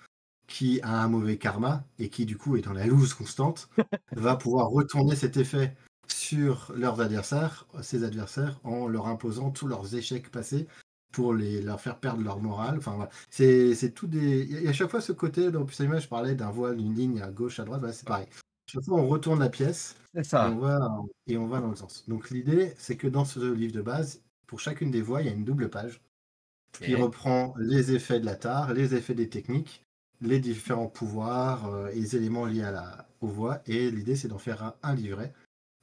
qui a un mauvais karma et qui du coup est dans la loose constante, va pouvoir retourner cet effet sur leurs adversaires, ses adversaires, en leur imposant tous leurs échecs passés pour leur faire perdre leur morale. Enfin, voilà. C'est tout des. Il y a à chaque fois ce côté, dans cette image, je parlais d'un voile, d'une ligne à gauche, à droite, bah, c'est pareil. Chaque fois, on retourne la pièce C'est et on ça. va, et on va dans le sens. Donc, l'idée, c'est que dans ce livre de base, pour chacune des voies, il y a une double page qui OK. reprend les effets de la tare, les effets des techniques, les différents pouvoirs et les éléments liés aux voix. Et l'idée, c'est d'en faire un livret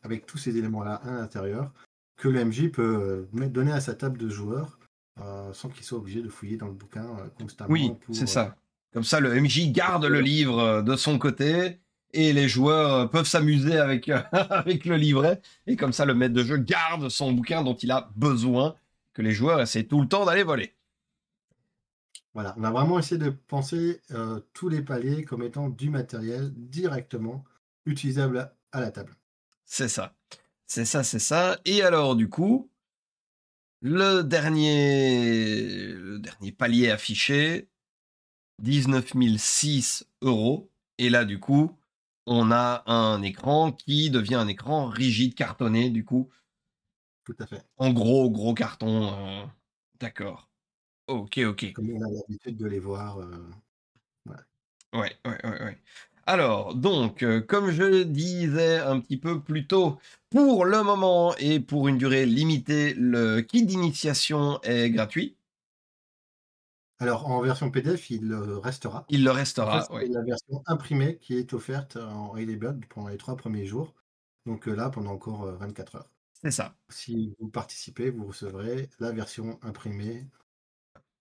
avec tous ces éléments-là à l'intérieur que le MJ peut donner à sa table de joueurs sans qu'il soit obligé de fouiller dans le bouquin constamment Oui, c'est pour. ça. Comme ça, le MJ garde le livre, de son côté et les joueurs, peuvent s'amuser avec, avec le livret et comme ça, le maître de jeu garde son bouquin dont il a besoin, que les joueurs essaient tout le temps d'aller voler. Voilà, on a vraiment essayé de penser tous les paliers comme étant du matériel directement utilisable à la table. C'est ça. C'est ça, c'est ça et alors du coup, le dernier palier affiché, 19 006 €. Et là, du coup, on a un écran qui devient un écran rigide, cartonné, du coup, Tout à fait. en gros, gros carton. D'accord. Ok, ok. Comme on a l'habitude de les voir, voilà. Ouais, ouais, ouais, ouais. Alors, donc, comme je disais un petit peu plus tôt, pour le moment et pour une durée limitée, le kit d'initiation est gratuit. Alors en version PDF, il, restera. Il le En fait, restera, c'est ouais, la version imprimée qui est offerte en early bird pendant les 3 premiers jours. Donc, là, pendant encore, 24 heures. c'est ça. Si vous participez, vous recevrez la version imprimée,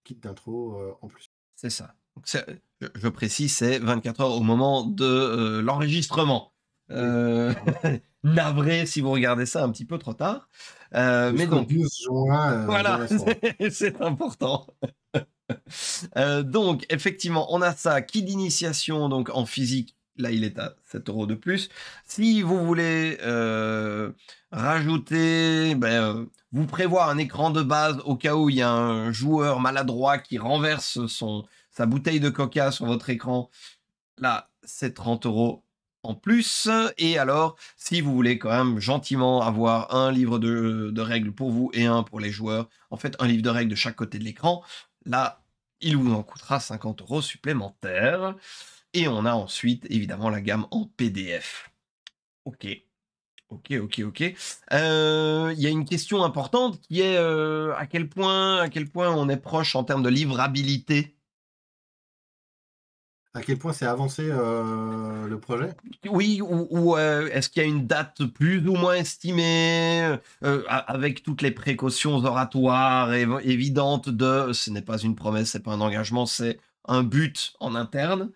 kit d'intro, en plus. C'est ça. Donc je précise, c'est 24 heures au moment de, l'enregistrement. Oui, Heu, pardon. navré si vous regardez ça un petit peu trop tard. Mais Jusqu'au donc 12 juin, dans voilà, la soirée. c'est important. Donc effectivement, on a ça, kit d'initiation donc en physique, là, il est à 7 € de plus. Si vous voulez, rajouter, vous prévoir un écran de base au cas où il y a un joueur maladroit qui renverse sa bouteille de coca sur votre écran, là, c'est 30 € en plus. Et alors, si vous voulez quand même gentiment avoir un livre de règles pour vous et un pour les joueurs, en fait, un livre de règles de chaque côté de l'écran, là, il vous en coûtera 50 € supplémentaires. Et on a ensuite, évidemment, la gamme en PDF. Ok, ok, ok, ok. Il y a une question importante qui est à quel point on est proche en termes de livrabilité. À quel point c'est avancé, le projet? Oui, ou est-ce qu'il y a une date plus ou moins estimée, a avec toutes les précautions oratoires évidentes de ce n'est pas une promesse, c'est pas un engagement, c'est un but en interne?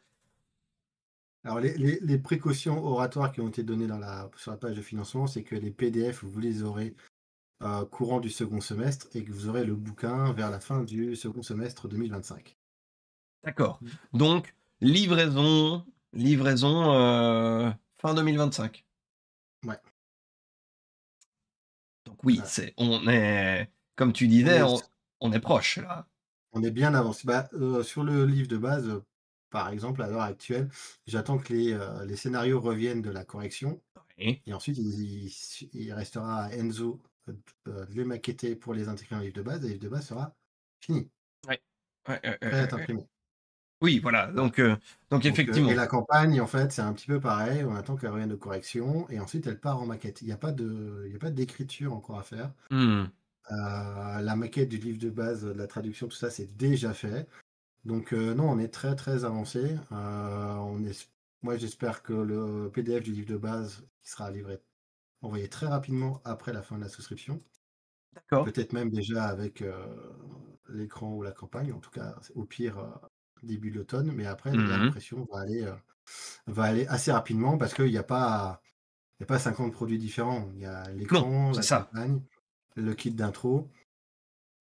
Alors les précautions oratoires qui ont été données sur la page de financement, c'est que les PDF, vous les aurez, courant du second semestre et que vous aurez le bouquin vers la fin du second semestre 2025. D'accord. Mmh. Donc livraison, fin 2025. Ouais, Donc oui, voilà. on est comme tu On disais, est on est proche là. on est bien avancé. Bah, sur le livre de base, par exemple, à l'heure actuelle, j'attends que les scénarios reviennent de la correction Oui. et ensuite il restera à Enzo, de les maqueter pour les intégrer dans le livre de base et le livre de base sera fini, Ouais. Ouais, ouais, ouais, prêt à ouais, être ouais. imprimé. Oui, voilà, Voilà. donc Et effectivement. la campagne, en fait, c'est un petit peu pareil, on attend qu'elle revienne de correction et ensuite elle part en maquette. Il y a pas d'écriture encore à faire. Mmh. La maquette du livre de base, de la traduction, tout ça, c'est déjà fait. Donc non, on est très, très avancé. Moi, j'espère que le PDF du livre de base qui sera livré envoyé très rapidement après la fin de la souscription. D'accord. Peut-être même déjà avec, l'écran ou la campagne, en tout cas, au pire, début de l'automne. Mais après, Mmh. l'impression va aller assez rapidement parce qu'il y a pas 50 produits différents. Il y a Non, l'écran, c'est la ça. campagne, le kit d'intro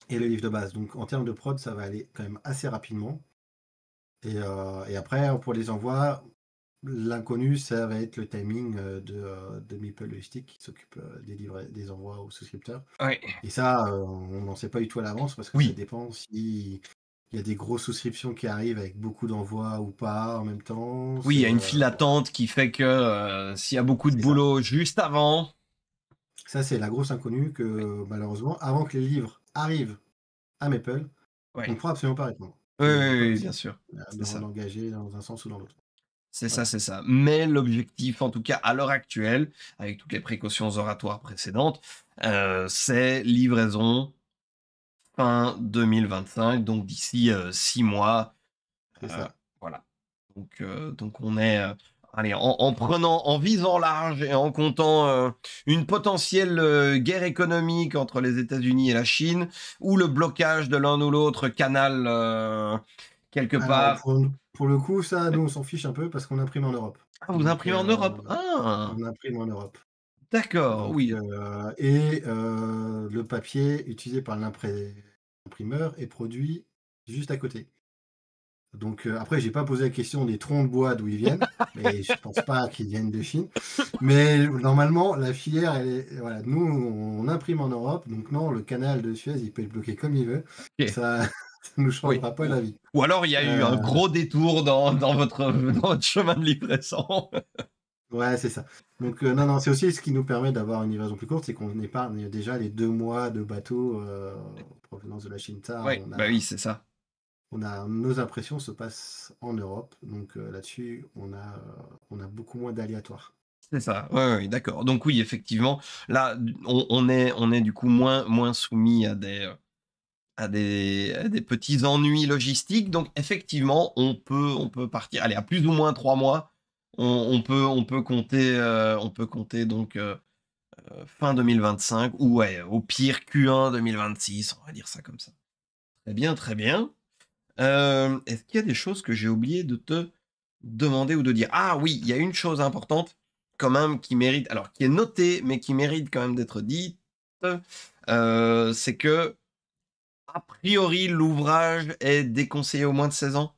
et le livre de base. Donc en termes de prod, ça va aller quand même assez rapidement et après pour les envois, l'inconnu, ça va être le timing, de Meeple Logistic qui s'occupe, des envois aux souscripteurs Ouais. et ça, on n'en sait pas du tout à l'avance parce que ça Oui. dépend s'il y a des grosses souscriptions qui arrivent avec beaucoup d'envois ou pas en même temps. Oui, il y a C'est, une file d'attente qui fait que, s'il y a beaucoup de c'est ça. boulot juste avant. Ça, c'est la grosse inconnue Ouais, que malheureusement, avant que les livres arrivent à Maple, on ne ouais. pourra absolument pas répondre. Oui, C'est oui, pas oui, bien possible, sûr. C'est ça. d'engager dans un sens ou dans l'autre. C'est ça, Voilà, c'est ça. Mais l'objectif, en tout cas à l'heure actuelle, avec toutes les précautions oratoires précédentes, c'est livraison fin 2025, donc d'ici, 6 mois. c'est Heu, ça. voilà. Donc on est, allez, en visant large et en comptant, une potentielle, guerre économique entre les États-Unis et la Chine ou le blocage de l'un ou l'autre canal, quelque Alors part. pour le coup, ça, nous, on s'en fiche un peu parce qu'on imprime en Europe. Ah, vous Donc imprimez en Europe? Ah! on imprime en Europe. D'accord, Donc oui. le papier utilisé par l'imprimeur est produit juste à côté. Donc après, j'ai pas posé la question des troncs de bois d'où ils viennent, mais je pense pas qu'ils viennent de Chine. Mais normalement, la filière, elle est voilà, nous, on imprime en Europe, donc non, le canal de Suez, il peut être bloqué comme il veut. OK. Ça ça nous Oui. changera pas la vie. Ou alors il y a eu un Heu, gros détour dans votre dans votre chemin de livraison. ouais, c'est ça. Donc non, non, c'est aussi ce qui nous permet d'avoir une livraison plus courte, c'est qu'on épargne déjà les 2 mois de bateau, en provenance de la Chine. Ça, Ouais, bah oui, c'est ça. nos impressions se passent en Europe, donc là-dessus, on a beaucoup moins d'aléatoires. C'est ça. Ouais, ouais, d'accord. Donc oui, effectivement, là, on est du coup moins soumis à des petits ennuis logistiques. Donc effectivement, on peut partir, allez, à plus ou moins 3 mois. On peut compter donc, fin 2025 ou ouais, au pire Q1 2026, on va dire ça comme ça. Très bien, très bien. Est-ce qu'il y a des choses que j'ai oublié de te demander ou de dire? Ah oui, il y a une chose importante quand même qui mérite, alors qui est notée, mais qui mérite quand même d'être dite, c'est que a priori l'ouvrage est déconseillé aux moins de 16 ans?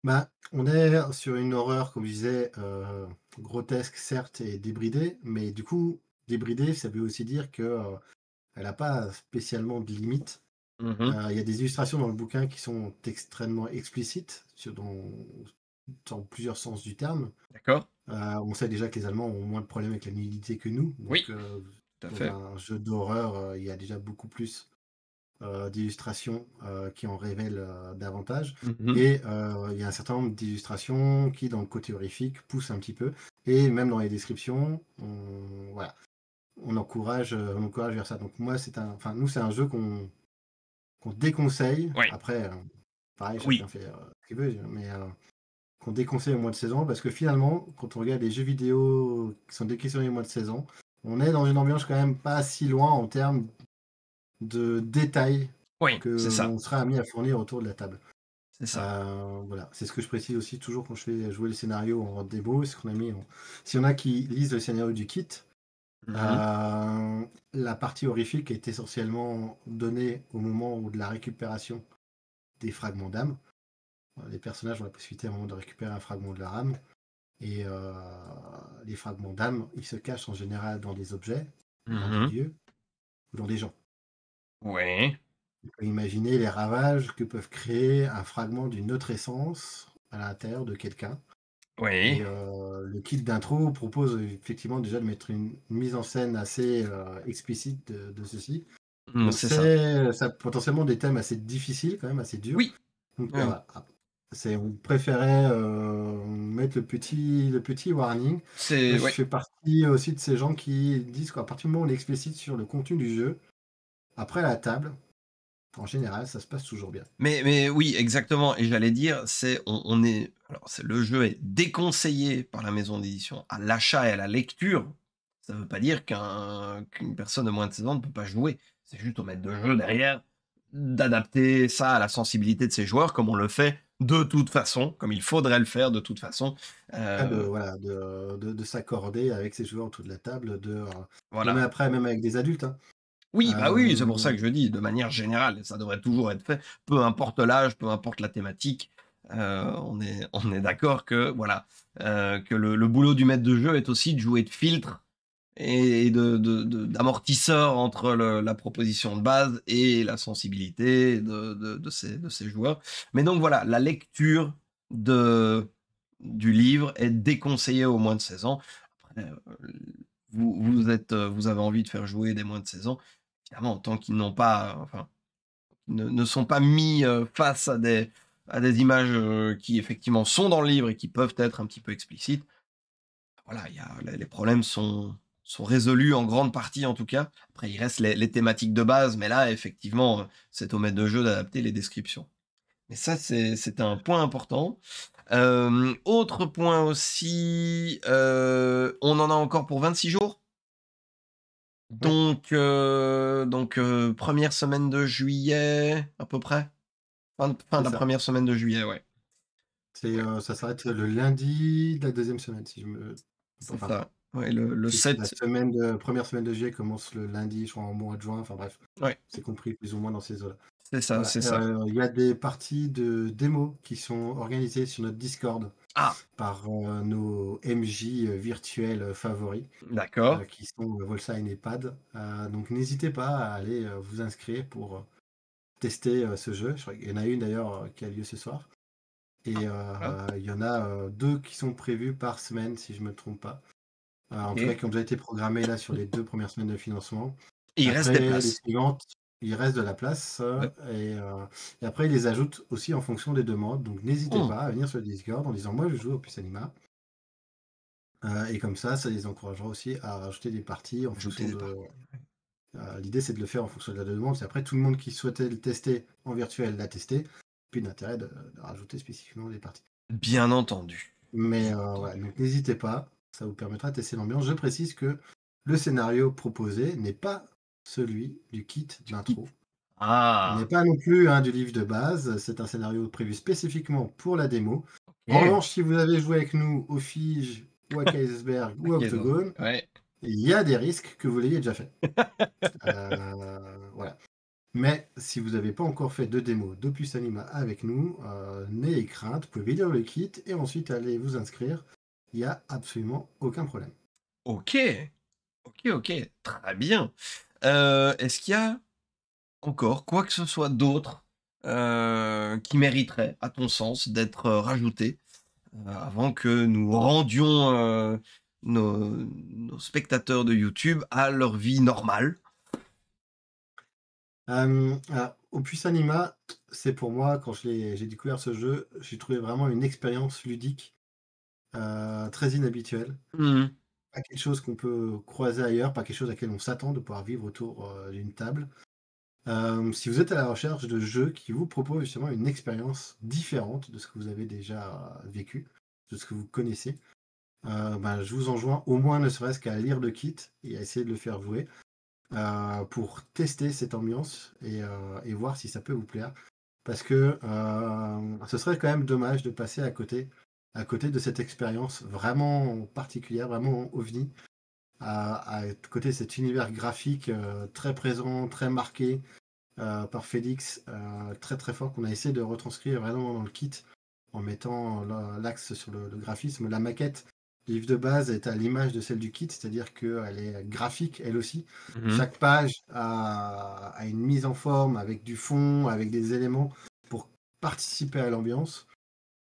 Bah, on est sur une horreur, comme je disais, grotesque certes et débridée, mais du coup, débridée, ça veut aussi dire que, elle a pas spécialement de limite. Mmh. Il y a des illustrations dans le bouquin qui sont extrêmement explicites dans plusieurs sens du terme. D'accord. On sait déjà que les Allemands ont moins de problèmes avec la nudité que nous, donc Oui, tout à dans fait. un jeu d'horreur, il y a déjà beaucoup plus d'illustrations, qui en révèlent, davantage Mmh. et il y a un certain nombre d'illustrations qui, dans le côté horrifique, poussent un petit peu et même dans les descriptions, voilà, on encourage vers ça. Donc moi, nous, c'est un jeu qu'on déconseille. Ouais, Après, pareil, chacun oui, fait, ce qu'il veut, mais qu'on déconseille au moins de 16 ans parce que finalement, quand on regarde les jeux vidéo qui sont déquestionnés au moins de 16 ans, on est dans une ambiance quand même pas si loin en termes de détails oui, que c'est ça, l'on sera amené à fournir autour de la table. c'est ça. Voilà, c'est ce que je précise aussi toujours quand je fais jouer les scénarios en démo, c'est qu'on a mis s'il y en a qui lisent le scénario du kit, Mmh. la partie horrifique est essentiellement donnée au moment où de la récupération des fragments d'âme. Les personnages ont la possibilité à un moment de récupérer un fragment de leur âme et les fragments d'âme, ils se cachent en général dans des objets, dans des Mmh. lieux ou dans des gens. Ouais, On peut imaginer les ravages que peuvent créer un fragment d'une autre essence à l'intérieur de quelqu'un. oui, Et le kit d'intro propose effectivement déjà de mettre une mise en scène assez, explicite de ceci. mmh, On c'est ça. sait, ça potentiellement des thèmes assez difficiles quand même, assez durs. Oui, Donc oui, oui. voilà, on préférait, mettre le petit warning. Moi, C'est je ouais. fais partie aussi de ces gens qui disent qu'à partir du moment où on est explicite sur le contenu du jeu, après la table, en général, ça se passe toujours bien. Mais oui, exactement, et j'allais dire, on est, alors c'est le jeu est déconseillé par la maison d'édition à l'achat et à la lecture. Ça ne veut pas dire qu'une personne de moins de 16 ans ne peut pas jouer. C'est juste au maître de jeu derrière d'adapter ça à la sensibilité de ses joueurs comme on le fait de toute façon, comme il faudrait le faire de toute façon. Après Heu, de s'accorder avec ses joueurs autour de la table, non mais voilà. après même avec des adultes, hein. Oui, bah oui, c'est pour ça Hem, que je dis de manière générale, ça devrait toujours être fait, peu importe l'âge, peu importe la thématique. On est d'accord que voilà, que le boulot du maître de jeu est aussi de jouer de filtre et d'amortisseur entre la proposition de base et la sensibilité de ses joueurs. Mais donc voilà, la lecture de du livre est déconseillée aux moins de 16 ans. Après, vous avez envie de faire jouer des moins de 16 ans, évidemment, tant qu'ils n'ont pas, enfin, ne sont pas mis, face à des images, qui effectivement sont dans le livre et qui peuvent être un petit peu explicites. Voilà, il y a les problèmes sont résolus en grande partie en tout cas. Après il reste les thématiques de base, mais là effectivement, c'est au maître de jeu d'adapter les descriptions. Mais ça c'est un point important. Autre point aussi, on en a encore pour 26 jours? ouais, Donc 1re semaine de juillet à peu près? Fin c'est de la ça. première semaine de juillet, ouais. Ouais, Ça s'arrête le lundi de la deuxième semaine si je me c'est enfin, ça. Ouais, le si la 7. semaine de 1 semaine de juillet commence le lundi, je crois en mois de juin, enfin bref, Ouais, c'est compris plus ou moins dans ces eaux-là. c'est ça, Voilà, c'est ça. il y a des parties de démos qui sont organisées sur notre Discord Ah! par, nos MJ, virtuels, favoris, D'accord. qui sont, Volsheim et Pad. Donc n'hésitez pas à aller, vous inscrire pour, tester ce jeu. Je crois qu'il y en a une d'ailleurs qui a lieu ce soir. Et Voilà, il y en a deux qui sont prévus par semaine, si je me trompe pas. En tout cas, OK. qui ont déjà été programmés là sur les 2 premières semaines de financement. Et il reste des Après, les places. suivantes, il reste de la place Ouais. et après, ils les ajoutent aussi en fonction des demandes. Donc, n'hésitez Mmh. pas à venir sur le Discord en disant moi, je joue au Puce Anima. Et comme ça les encouragera aussi à rajouter des parties en Ajouter fonction des de. parties. L'idée, c'est de le faire en fonction de la demande. C'est après tout le monde qui souhaitait le tester en virtuel l'a testé. Puis l'intérêt de rajouter spécifiquement des parties. Bien entendu, Mais bien ouais, entendu. donc n'hésitez pas, ça vous permettra de tester l'ambiance. Je précise que le scénario proposé n'est pas celui du kit Tu d'intro. quittes. N'est Ah! pas non plus du livre de base. C'est un scénario prévu spécifiquement pour la démo. En OK. revanche, si vous avez joué avec nous au Fige ou à Kaisersberg ou à OK, donc Octogone, ouais. il y a des risques que vous l'ayez déjà fait. Voilà. Mais si vous n'avez pas encore fait de démo d'Opus Anima avec nous, n'ayez crainte, vous pouvez lire le kit et ensuite aller vous inscrire. Il n'y a absolument aucun problème. OK. OK, OK. Très bien. Est-ce qu'il y a encore quoi que ce soit d'autre, qui mériterait, à ton sens, d'être, rajouté, avant que nous rendions, nos spectateurs de YouTube à leur vie normale? Alors, Opus Anima, c'est pour moi, quand j'ai découvert ce jeu, j'ai trouvé vraiment une expérience ludique très inhabituelle. Mmh. Pas quelque chose qu'on peut croiser ailleurs, pas quelque chose à laquelle on s'attend de pouvoir vivre autour d'une table. Si vous êtes à la recherche de jeux qui vous proposent justement une expérience différente de ce que vous avez déjà vécu, de ce que vous connaissez, ben, je vous enjoins au moins ne serait-ce qu'à lire le kit et à essayer de le faire jouer pour tester cette ambiance et voir si ça peut vous plaire. Parce que ce serait quand même dommage de passer à côté de cette expérience vraiment particulière, vraiment ovni, à côté de cet univers graphique très présent, très marqué par Félix, très très fort, qu'on a essayé de retranscrire vraiment dans le kit en mettant l'axe sur le graphisme. La maquette du livre de base est à l'image de celle du kit, c'est-à-dire qu'elle est graphique elle aussi. Mmh. Chaque page a une mise en forme avec du fond, avec des éléments pour participer à l'ambiance.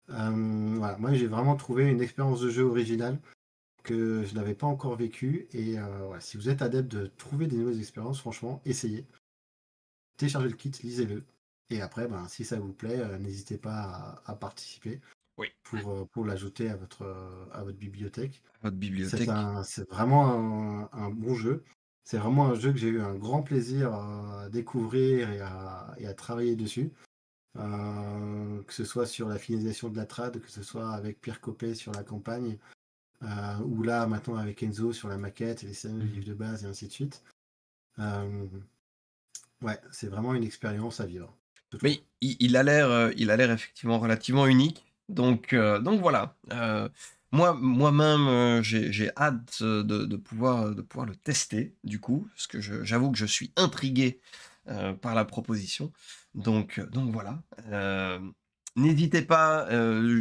Voilà. Moi, j'ai vraiment trouvé une expérience de jeu originale que je n'avais pas encore vécue. Et voilà, si vous êtes adepte de trouver des nouvelles expériences, franchement, essayez. Téléchargez le kit, lisez-le. Et après, ben, si ça vous plaît, n'hésitez pas à participer Oui, pour l'ajouter à votre bibliothèque. votre bibliothèque. C'est vraiment un bon jeu. C'est vraiment un jeu que j'ai eu un grand plaisir à découvrir et à travailler dessus. Que ce soit sur la finalisation de la trad, que ce soit avec Pierre Coppet sur la campagne, ou là maintenant avec Enzo sur la maquette et les scénarios du Mmh. livre de base et ainsi de suite. Euh, ouais, c'est vraiment une expérience à vivre, je trouve. Mais il a l'air effectivement relativement unique. Donc voilà, moi-même, j'ai hâte, de pouvoir le tester du coup, parce que j'avoue que je suis intrigué, par la proposition. Donc voilà, n'hésitez pas,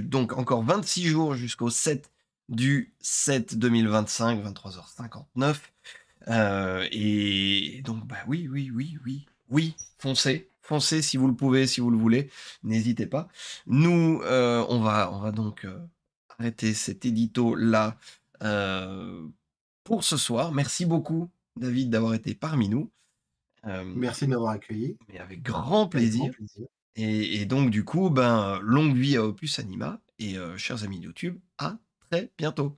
donc encore 26 jours jusqu'au 7/7 2025, 23h59. Et donc, bah oui, oui, oui, oui, oui, foncez, foncez si vous le pouvez, si vous le voulez, n'hésitez pas. Nous, on va donc arrêter cet édito là pour ce soir. Merci beaucoup, David, d'avoir été parmi nous, euh, Merci de m'avoir accueilli, mais avec grand avec grand plaisir. plaisir. Et donc, du coup, ben, longue vie à Opus Anima et chers amis de YouTube, à très bientôt.